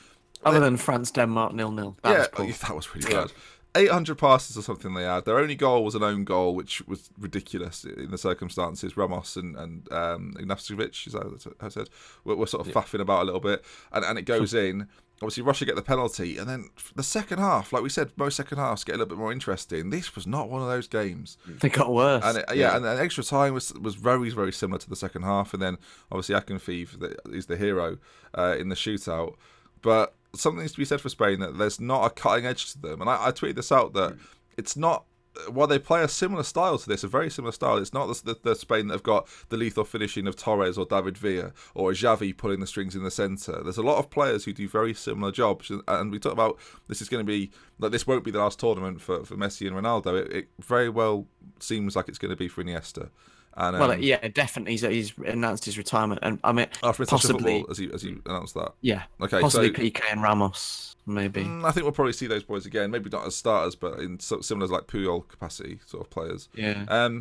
S2: Other than France-Denmark 0-0.
S1: That was pretty bad. 800 passes or something they had. Their only goal was an own goal, which was ridiculous in the circumstances. Ramos and Ignashevich, is that how I said? We're sort of faffing about a little bit, and it goes in. Obviously, Russia get the penalty, and then the second half, like we said, most second halves get a little bit more interesting. This was not one of those games.
S2: They got worse.
S1: And and extra time was very, very similar to the second half. And then, obviously, Akinfeev is the hero in the shootout. But something needs to be said for Spain, that there's not a cutting edge to them. And I tweeted this out, that it's not, while they play a similar style to this, a very similar style, it's not the Spain that have got the lethal finishing of Torres or David Villa or Xavi pulling the strings in the centre. There's a lot of players who do very similar jobs, and we talk about this is going to be, like, this won't be the last tournament for Messi and Ronaldo. It very well seems like it's going to be for Iniesta. And,
S2: definitely. He's announced his retirement, and I mean, possibly
S1: football, as he announced that.
S2: Yeah.
S1: Okay.
S2: Possibly PK and Ramos, maybe.
S1: I think we'll probably see those boys again. Maybe not as starters, but in similar like Puyol capacity sort of players.
S2: Yeah.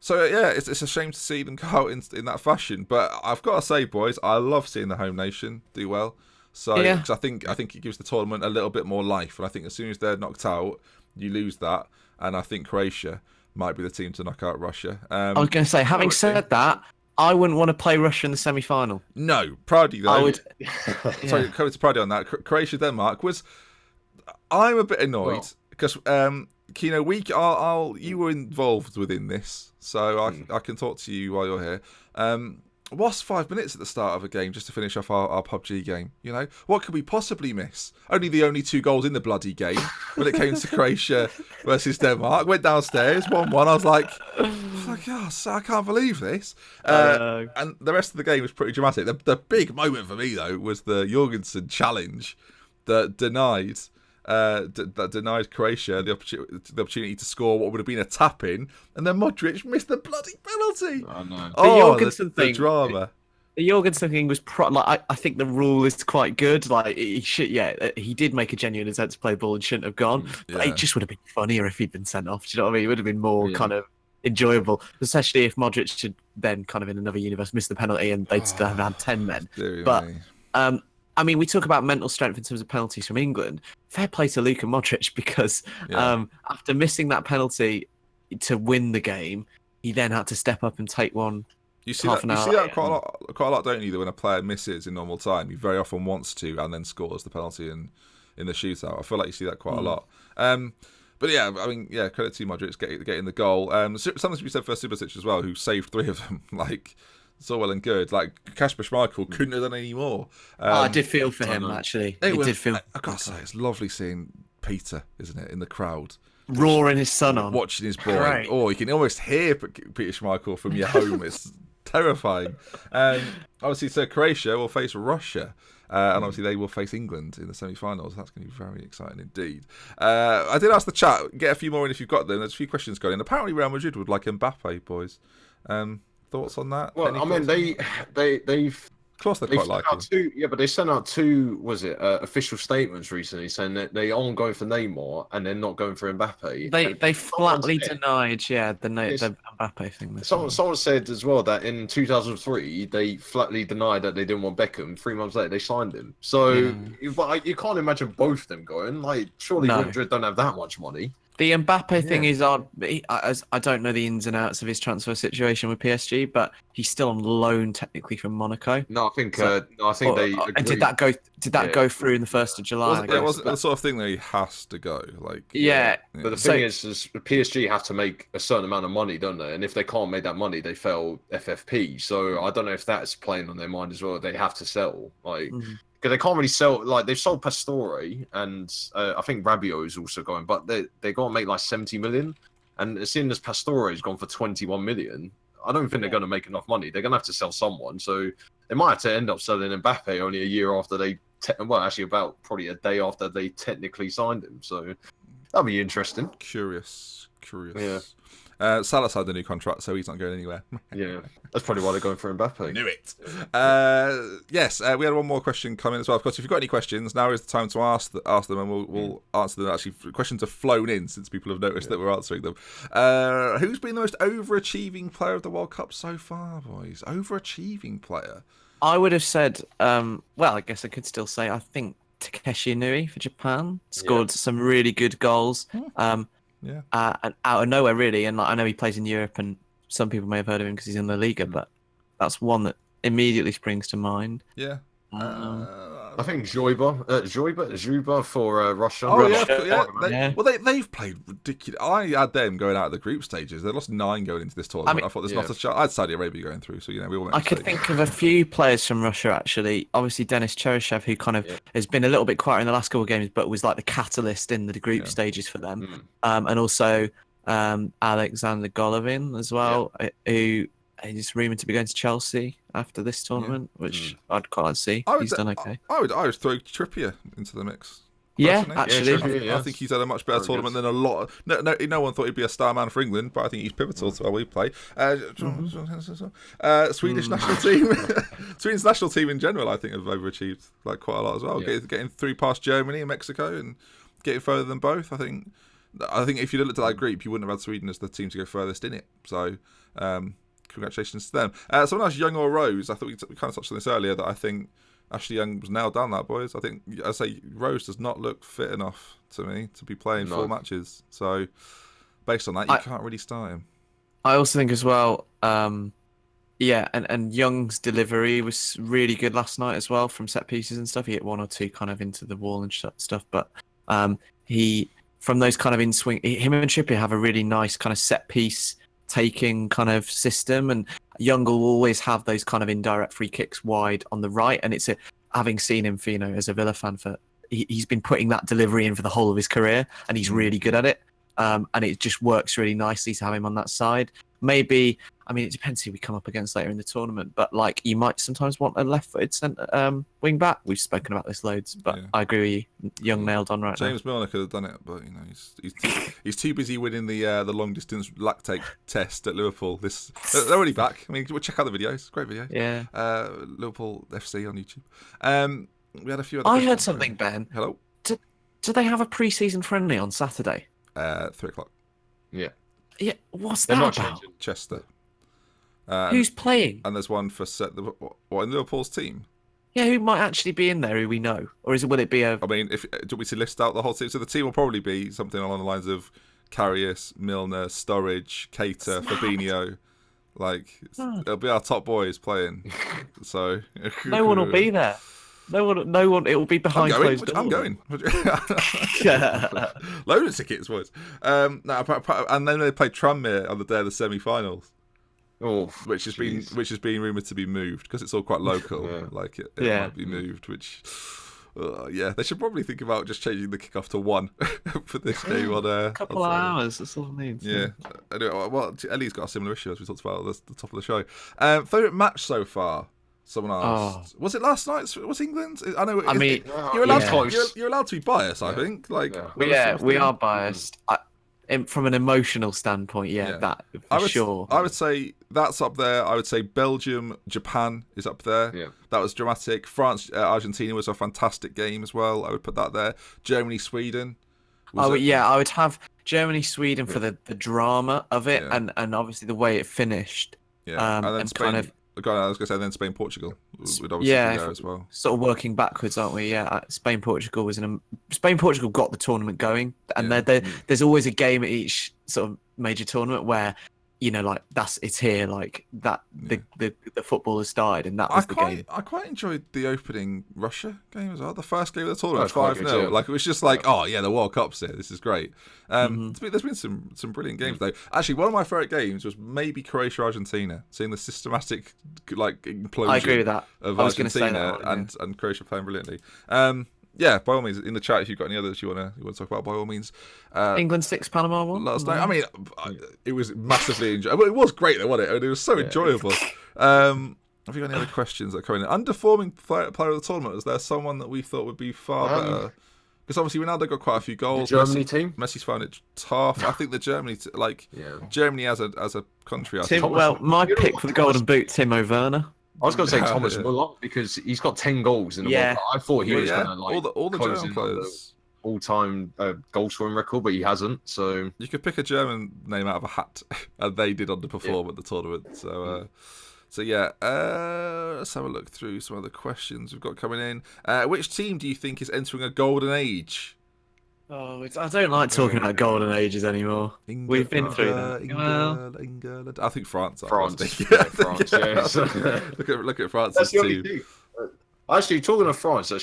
S1: It's a shame to see them go out in that fashion. But I've got to say, boys, I love seeing the home nation do well. So cause I think it gives the tournament a little bit more life, and I think as soon as they're knocked out, you lose that, and I think Croatia might be the team to knock out Russia.
S2: I was going to say, having said that, I wouldn't want to play Russia in the semi-final.
S1: No, Prady though.
S2: I would.
S1: Sorry, coming to Prady on that. Croatia Denmark was. I'm a bit annoyed because Kino, you were involved within this, so I can talk to you while you're here. What's 5 minutes at the start of a game just to finish off our PUBG game? You know, what could we possibly miss? Only 2 goals in the bloody game when it came to Croatia versus Denmark. Went downstairs, 1-1. I was like, oh, I can't believe this. And the rest of the game was pretty dramatic. The big moment for me though was the Jorgensen challenge that denied Croatia the opportunity to score what would have been a tap-in, and then Modric missed the bloody penalty.
S3: Oh no!
S1: The drama.
S2: The Jorgensen thing was I think the rule is quite good. Like he did make a genuine attempt to play the ball and shouldn't have gone. But it just would have been funnier if he'd been sent off. Do you know what I mean? It would have been more kind of enjoyable, especially if Modric should then kind of in another universe miss the penalty and they'd still have had 10 men. But I mean, we talk about mental strength in terms of penalties from England. Fair play to Luka Modric, because after missing that penalty to win the game, he then had to step up and take one.
S1: You see that quite a lot, don't you? That when a player misses in normal time, he very often wants to and then scores the penalty in the shootout. I feel like you see that quite a lot. But yeah, I mean, credit to Modric getting the goal. Something to be said for Subasic as well, who saved 3 of them. Like, it's all well and good. Like, Kasper Schmeichel couldn't have done any more.
S2: I did feel for him, actually. It did feel.
S1: I gotta say, it's lovely seeing Peter, isn't it, in the crowd,
S2: roaring his son on,
S1: watching his boy. Right. Oh, you can almost hear Peter Schmeichel from your home. It's terrifying. Obviously, so Croatia will face Russia. And obviously they will face England in the semi-finals. That's going to be very exciting indeed. I did ask the chat, get a few more in if you've got them. There's a few questions going in. Apparently Real Madrid would like Mbappe, boys. Thoughts on that?
S3: Well, I mean, they've...
S1: Of course, they quite like him.
S3: But they sent out 2, official statements recently saying that they aren't going for Neymar and they're not going for Mbappe.
S2: They flatly denied, the Mbappe thing.
S3: Someone said as well that in 2003 they flatly denied that they didn't want Beckham. 3 months later they signed him. So, but you can't imagine both of them going. Like, surely Madrid don't have that much money.
S2: The Mbappe thing is odd. I don't know the ins and outs of his transfer situation with PSG, but he's still on loan technically from Monaco.
S3: No, I think
S2: So-
S3: they
S2: and
S3: agreed.
S2: did that go through in the 1st of July?
S1: Wasn't, it wasn't the sort of thing that he has to go. Like,
S2: Yeah.
S3: But the
S2: So-
S3: thing is PSG have to make a certain amount of money, don't they? And if they can't make that money, they fail FFP. So I don't know if that's playing on their mind as well. They have to sell, like,
S2: Mhm.
S3: because they can't really sell. Like they've sold Pastore, and I think Rabiot is also going, but they're going to make like 70 million. And as soon as Pastore has gone for 21 million, I don't think they're going to make enough money. They're going to have to sell someone. So they might have to end up selling Mbappe only a year after they, actually about probably a day after they technically signed him. So that'll be interesting.
S1: Curious.
S3: Yeah.
S1: Salah signed a new contract, so he's not going anywhere.
S3: Yeah, that's probably why they're going for Mbappe.
S1: Knew it. Yes, we had one more question coming as well. Of course, if you've got any questions, now is the time to ask them, and we'll answer them. Actually, questions have flown in since people have noticed that we're answering them. Who's been the most overachieving player of the World Cup so far, boys? Overachieving player?
S2: I would have said, well, I guess I could still say, I think Takeshi Inui for Japan scored some really good goals.
S1: Yeah.
S2: And out of nowhere, really. And like, I know he plays in Europe, and some people may have heard of him because he's in La Liga, but that's one that immediately springs to mind.
S1: Yeah.
S3: I think Dzyuba for Russia.
S1: Oh
S3: Russia.
S1: Well, they've played ridiculous. I had them going out of the group stages. They lost 9 going into this tournament. I thought there's not a chance. I had Saudi Arabia going through, so we all.
S2: I could think of a few players from Russia actually. Obviously, Denis Cheryshev, who kind of has been a little bit quiet in the last couple of games, but was like the catalyst in the group stages for them. And also Alexander Golovin as well, who is rumoured to be going to Chelsea after this tournament, which I'd quite like to see. He's done okay.
S1: I would throw Trippier into the mix.
S2: Yeah,
S1: personally.
S2: actually.
S3: Trippier,
S1: I think he's had a much better tournament than a lot. No one thought he'd be a star man for England, but I think he's pivotal to how we play. Swedish national team, Sweden's national team in general, I think have overachieved like quite a lot as well. Getting through past Germany and Mexico and getting further than both. I think if you looked at that group, you wouldn't have had Sweden as the team to go furthest in it. So. Congratulations to them. Someone else, Young or Rose? I thought we kind of touched on this earlier. That I think Ashley Young was nailed down. That boys. I think I say Rose does not look fit enough to me to be playing 4 matches. So based on that, you can't really start him.
S2: I also think as well. And Young's delivery was really good last night as well from set pieces and stuff. He hit 1 or 2 kind of into the wall and stuff, but he from those kind of in swing. Him and Trippier have a really nice kind of set piece taking kind of system, and Young will always have those kind of indirect free kicks wide on the right, and it's having seen him, as a Villa fan, he's been putting that delivery in for the whole of his career, and he's really good at it, and it just works really nicely to have him on that side. Maybe, it depends who we come up against later in the tournament, but like you might sometimes want a left-footed centre wing back. We've spoken about this loads, but I agree with you. Young nailed on right now.
S1: James Milner could have done it, but he's too busy winning the long distance lactate test at Liverpool. They're already back. We'll check out the videos. Great video.
S2: Yeah.
S1: Liverpool FC on YouTube. We had a few.
S2: I heard something, Ben.
S1: Hello.
S2: Do they have a pre-season friendly on Saturday?
S1: 3:00.
S3: Yeah.
S2: Yeah, what's that about?
S3: Changing.
S1: Chester.
S2: Who's playing?
S1: And there's one for in Liverpool's team.
S2: Yeah, who might actually be in there who we know? Or will it be a...
S1: Do you want me to list out the whole team? So the team will probably be something along the lines of Karius, Milner, Sturridge, Keita, Fabinho. It'll be our top boys playing. So
S2: no one will be there. No one. It will be behind closed doors.
S1: I'm going. Load of tickets, boys. And then they play Tranmere on the day of the semi-finals.
S3: Oh,
S1: which has been rumoured to be moved because it's all quite local. It might be moved. Which, they should probably think about just changing the kickoff to 1 for this game on a
S2: couple of hours. That's all it needs.
S1: Yeah. Anyway, well, Ellie's got a similar issue as we talked about at the top of the show. Favourite match so far? Someone asked. Was it last night? Was England? I know. You're allowed to be biased. I think.
S2: We are biased. From an emotional standpoint, that for sure.
S1: I would say that's up there. I would say Belgium, Japan is up there.
S3: Yeah.
S1: That was dramatic. France, Argentina was a fantastic game as well. I would put that there. Germany, Sweden.
S2: I would have Germany, Sweden for the drama of it and obviously the way it finished.
S1: Yeah, and then Spain, I was going to say then Spain, Portugal would obviously be there as well.
S2: Sort of working backwards, aren't we? Yeah, Spain, Portugal Spain, Portugal got the tournament going, and there's always a game at each sort of major tournament where, you know, like it's here, like that the football has started, and that was the game.
S1: I quite enjoyed the opening Russia game as well. The first game of the tournament,
S3: That's quite
S1: 5-0.
S3: good, yeah.
S1: Like it was just like, oh yeah, the World Cup's here. This is great. There's been some brilliant games though. Actually, one of my favourite games was maybe Croatia Argentina. Seeing the systematic like implosion.
S2: I agree with that.
S1: Of
S2: I was going to say
S1: Argentina
S2: that one,
S1: and Croatia playing brilliantly. Yeah, by all means, in the chat, if you've got any others you want to talk about, by all means.
S2: England 6, Panama 1.
S1: Let us know. I mean, it was massively enjoyable. It was great, though, wasn't it? And it was so enjoyable. Have you got any other questions that are coming in? Underperforming player of the tournament, is there someone that we thought would be far better? Because obviously Ronaldo got quite a few goals.
S3: The Germany team?
S1: Messi's found it tough. I think the Germany, Germany as a country.
S2: My pick for the Golden Boot, Timo Werner.
S3: I was going to say Thomas Muller because he's got 10 goals in the World Cup. I thought he was going to like
S1: all the
S3: close
S1: German
S3: in
S1: players.
S3: All-time goal scoring record, but he hasn't. So
S1: you could pick a German name out of a hat, and they did underperform at the tournament. So, let's have a look through some of the questions we've got coming in. Which team do you think is entering a golden age?
S2: Oh, I don't like talking about golden ages anymore. We've been through that.
S1: England. I think France.
S3: France.
S1: France. Yeah. Look at France's team.
S3: Actually, talking of France,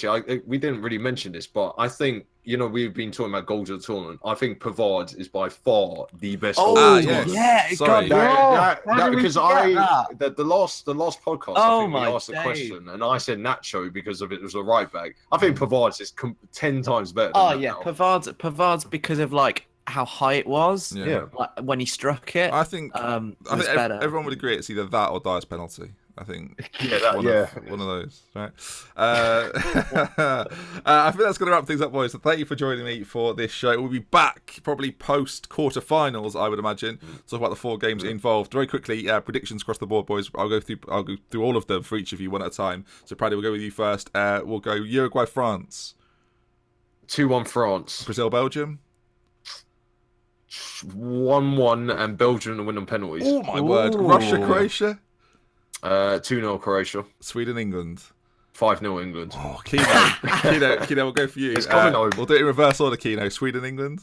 S3: we didn't really mention this, but I think, you know, we've been talking about goals of the tournament. I think Pavard is by far the best.
S1: Sorry.
S3: Because the last podcast, I think we asked the question, and I said Nacho because of it was a right back. I think Pavard's is 10 times better.
S2: Pavard's because of like how high it was.
S1: Yeah.
S2: Like, when he struck it.
S1: I think
S2: better.
S1: Everyone would agree it's either that or Dyer's penalty. I think one of those, right? I think that's going to wrap things up, boys. So thank you for joining me for this show. We'll be back probably post quarterfinals, I would imagine. Talk about the 4 games involved very quickly. Predictions across the board, boys. I'll go through all of them for each of you one at a time. So Paddy, we'll go with you first. We'll go Uruguay, France.
S3: 2-1 France.
S1: Brazil, Belgium.
S3: 1-1 and Belgium to win on penalties.
S1: Oh my word! Russia, Croatia.
S3: 2-0 Croatia.
S1: Sweden, England.
S3: 5-0 England.
S1: Oh, Kino, we'll go for you.
S3: It's coming home.
S1: We'll do it in reverse order, Kino. Sweden, England.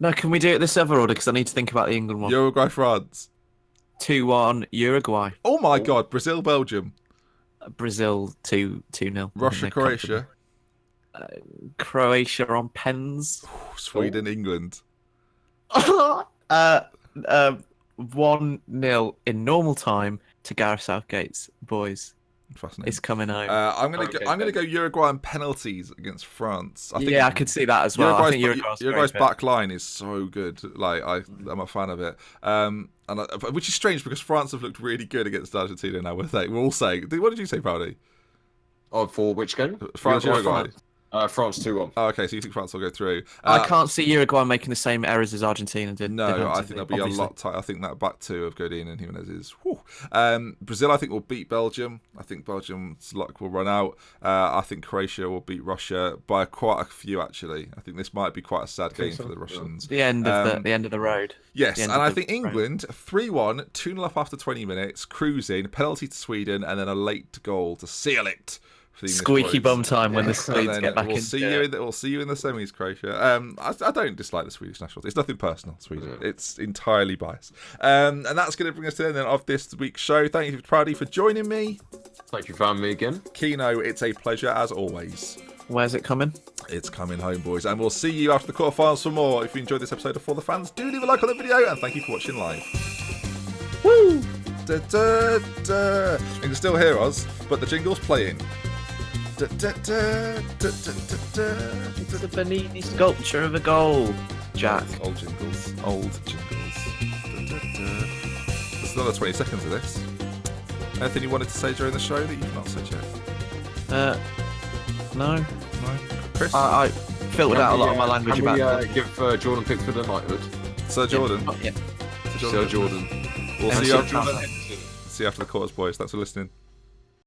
S2: No, can we do it this other order? Because I need to think about the England one.
S1: Uruguay, France.
S2: 2-1 Uruguay.
S1: Oh my God! Brazil, Belgium.
S2: Brazil 2-0.
S1: Russia, Croatia.
S2: Croatia on pens.
S1: Sweden, England.
S2: 1-0 in normal time to Gareth Southgate's boys.
S1: Fascinating.
S2: It's coming home.
S1: I'm gonna go Uruguay on penalties against France.
S2: I could see that as well.
S1: Uruguay's back line is so good. Like I'm a fan of it. Which is strange because France have looked really good against Argentina now. We're all saying. What did you say, Proudy?
S3: Oh, for which game?
S1: France, Uruguay.
S3: France 2-1.
S1: Oh, okay, so you think France will go through?
S2: I can't see Uruguay making the same errors as Argentina did.
S1: No, I think there'll be a lot tight. I think that back two of Godin and Jimenez is. Brazil, I think, will beat Belgium. I think Belgium's luck will run out. I think Croatia will beat Russia by quite a few. Actually, I think this might be quite a sad game for the Russians.
S2: The end of the road.
S1: Yes, and I think England 3-1, 2-0 up after 20 minutes, cruising, penalty to Sweden, and then a late goal to seal it.
S2: Squeaky bum time when the Swedes get back in.
S1: We'll see you in the semis, Croatia. I don't dislike the Swedish national team. It's nothing personal, Sweden. It's entirely biased. And that's going to bring us to the end of this week's show. Thank you, Proudy, for joining me.
S3: Thank you for having me again.
S1: Kino, it's a pleasure as always.
S2: Where's it coming?
S1: It's coming home, boys. And we'll see you after the quarterfinals for more. If you enjoyed this episode of For the Fans, do leave a like on the video, and thank you for watching live. Woo! Da, da, da. You can still hear us, but the jingle's playing. Da, da, da, da, da, da, da.
S2: It's a Bernini sculpture of a goal, Jack.
S1: Old jingles. Da, da, da. There's another 20 seconds of this. Anything you wanted to say during the show that you've not said yet?
S2: No.
S1: Chris?
S2: I filtered out a lot of my language about
S3: it. Give Jordan Pickford a knighthood.
S1: Sir Jordan.
S2: Yeah.
S3: Sir Jordan.
S1: We'll see you after the quarters, boys. Thanks for listening.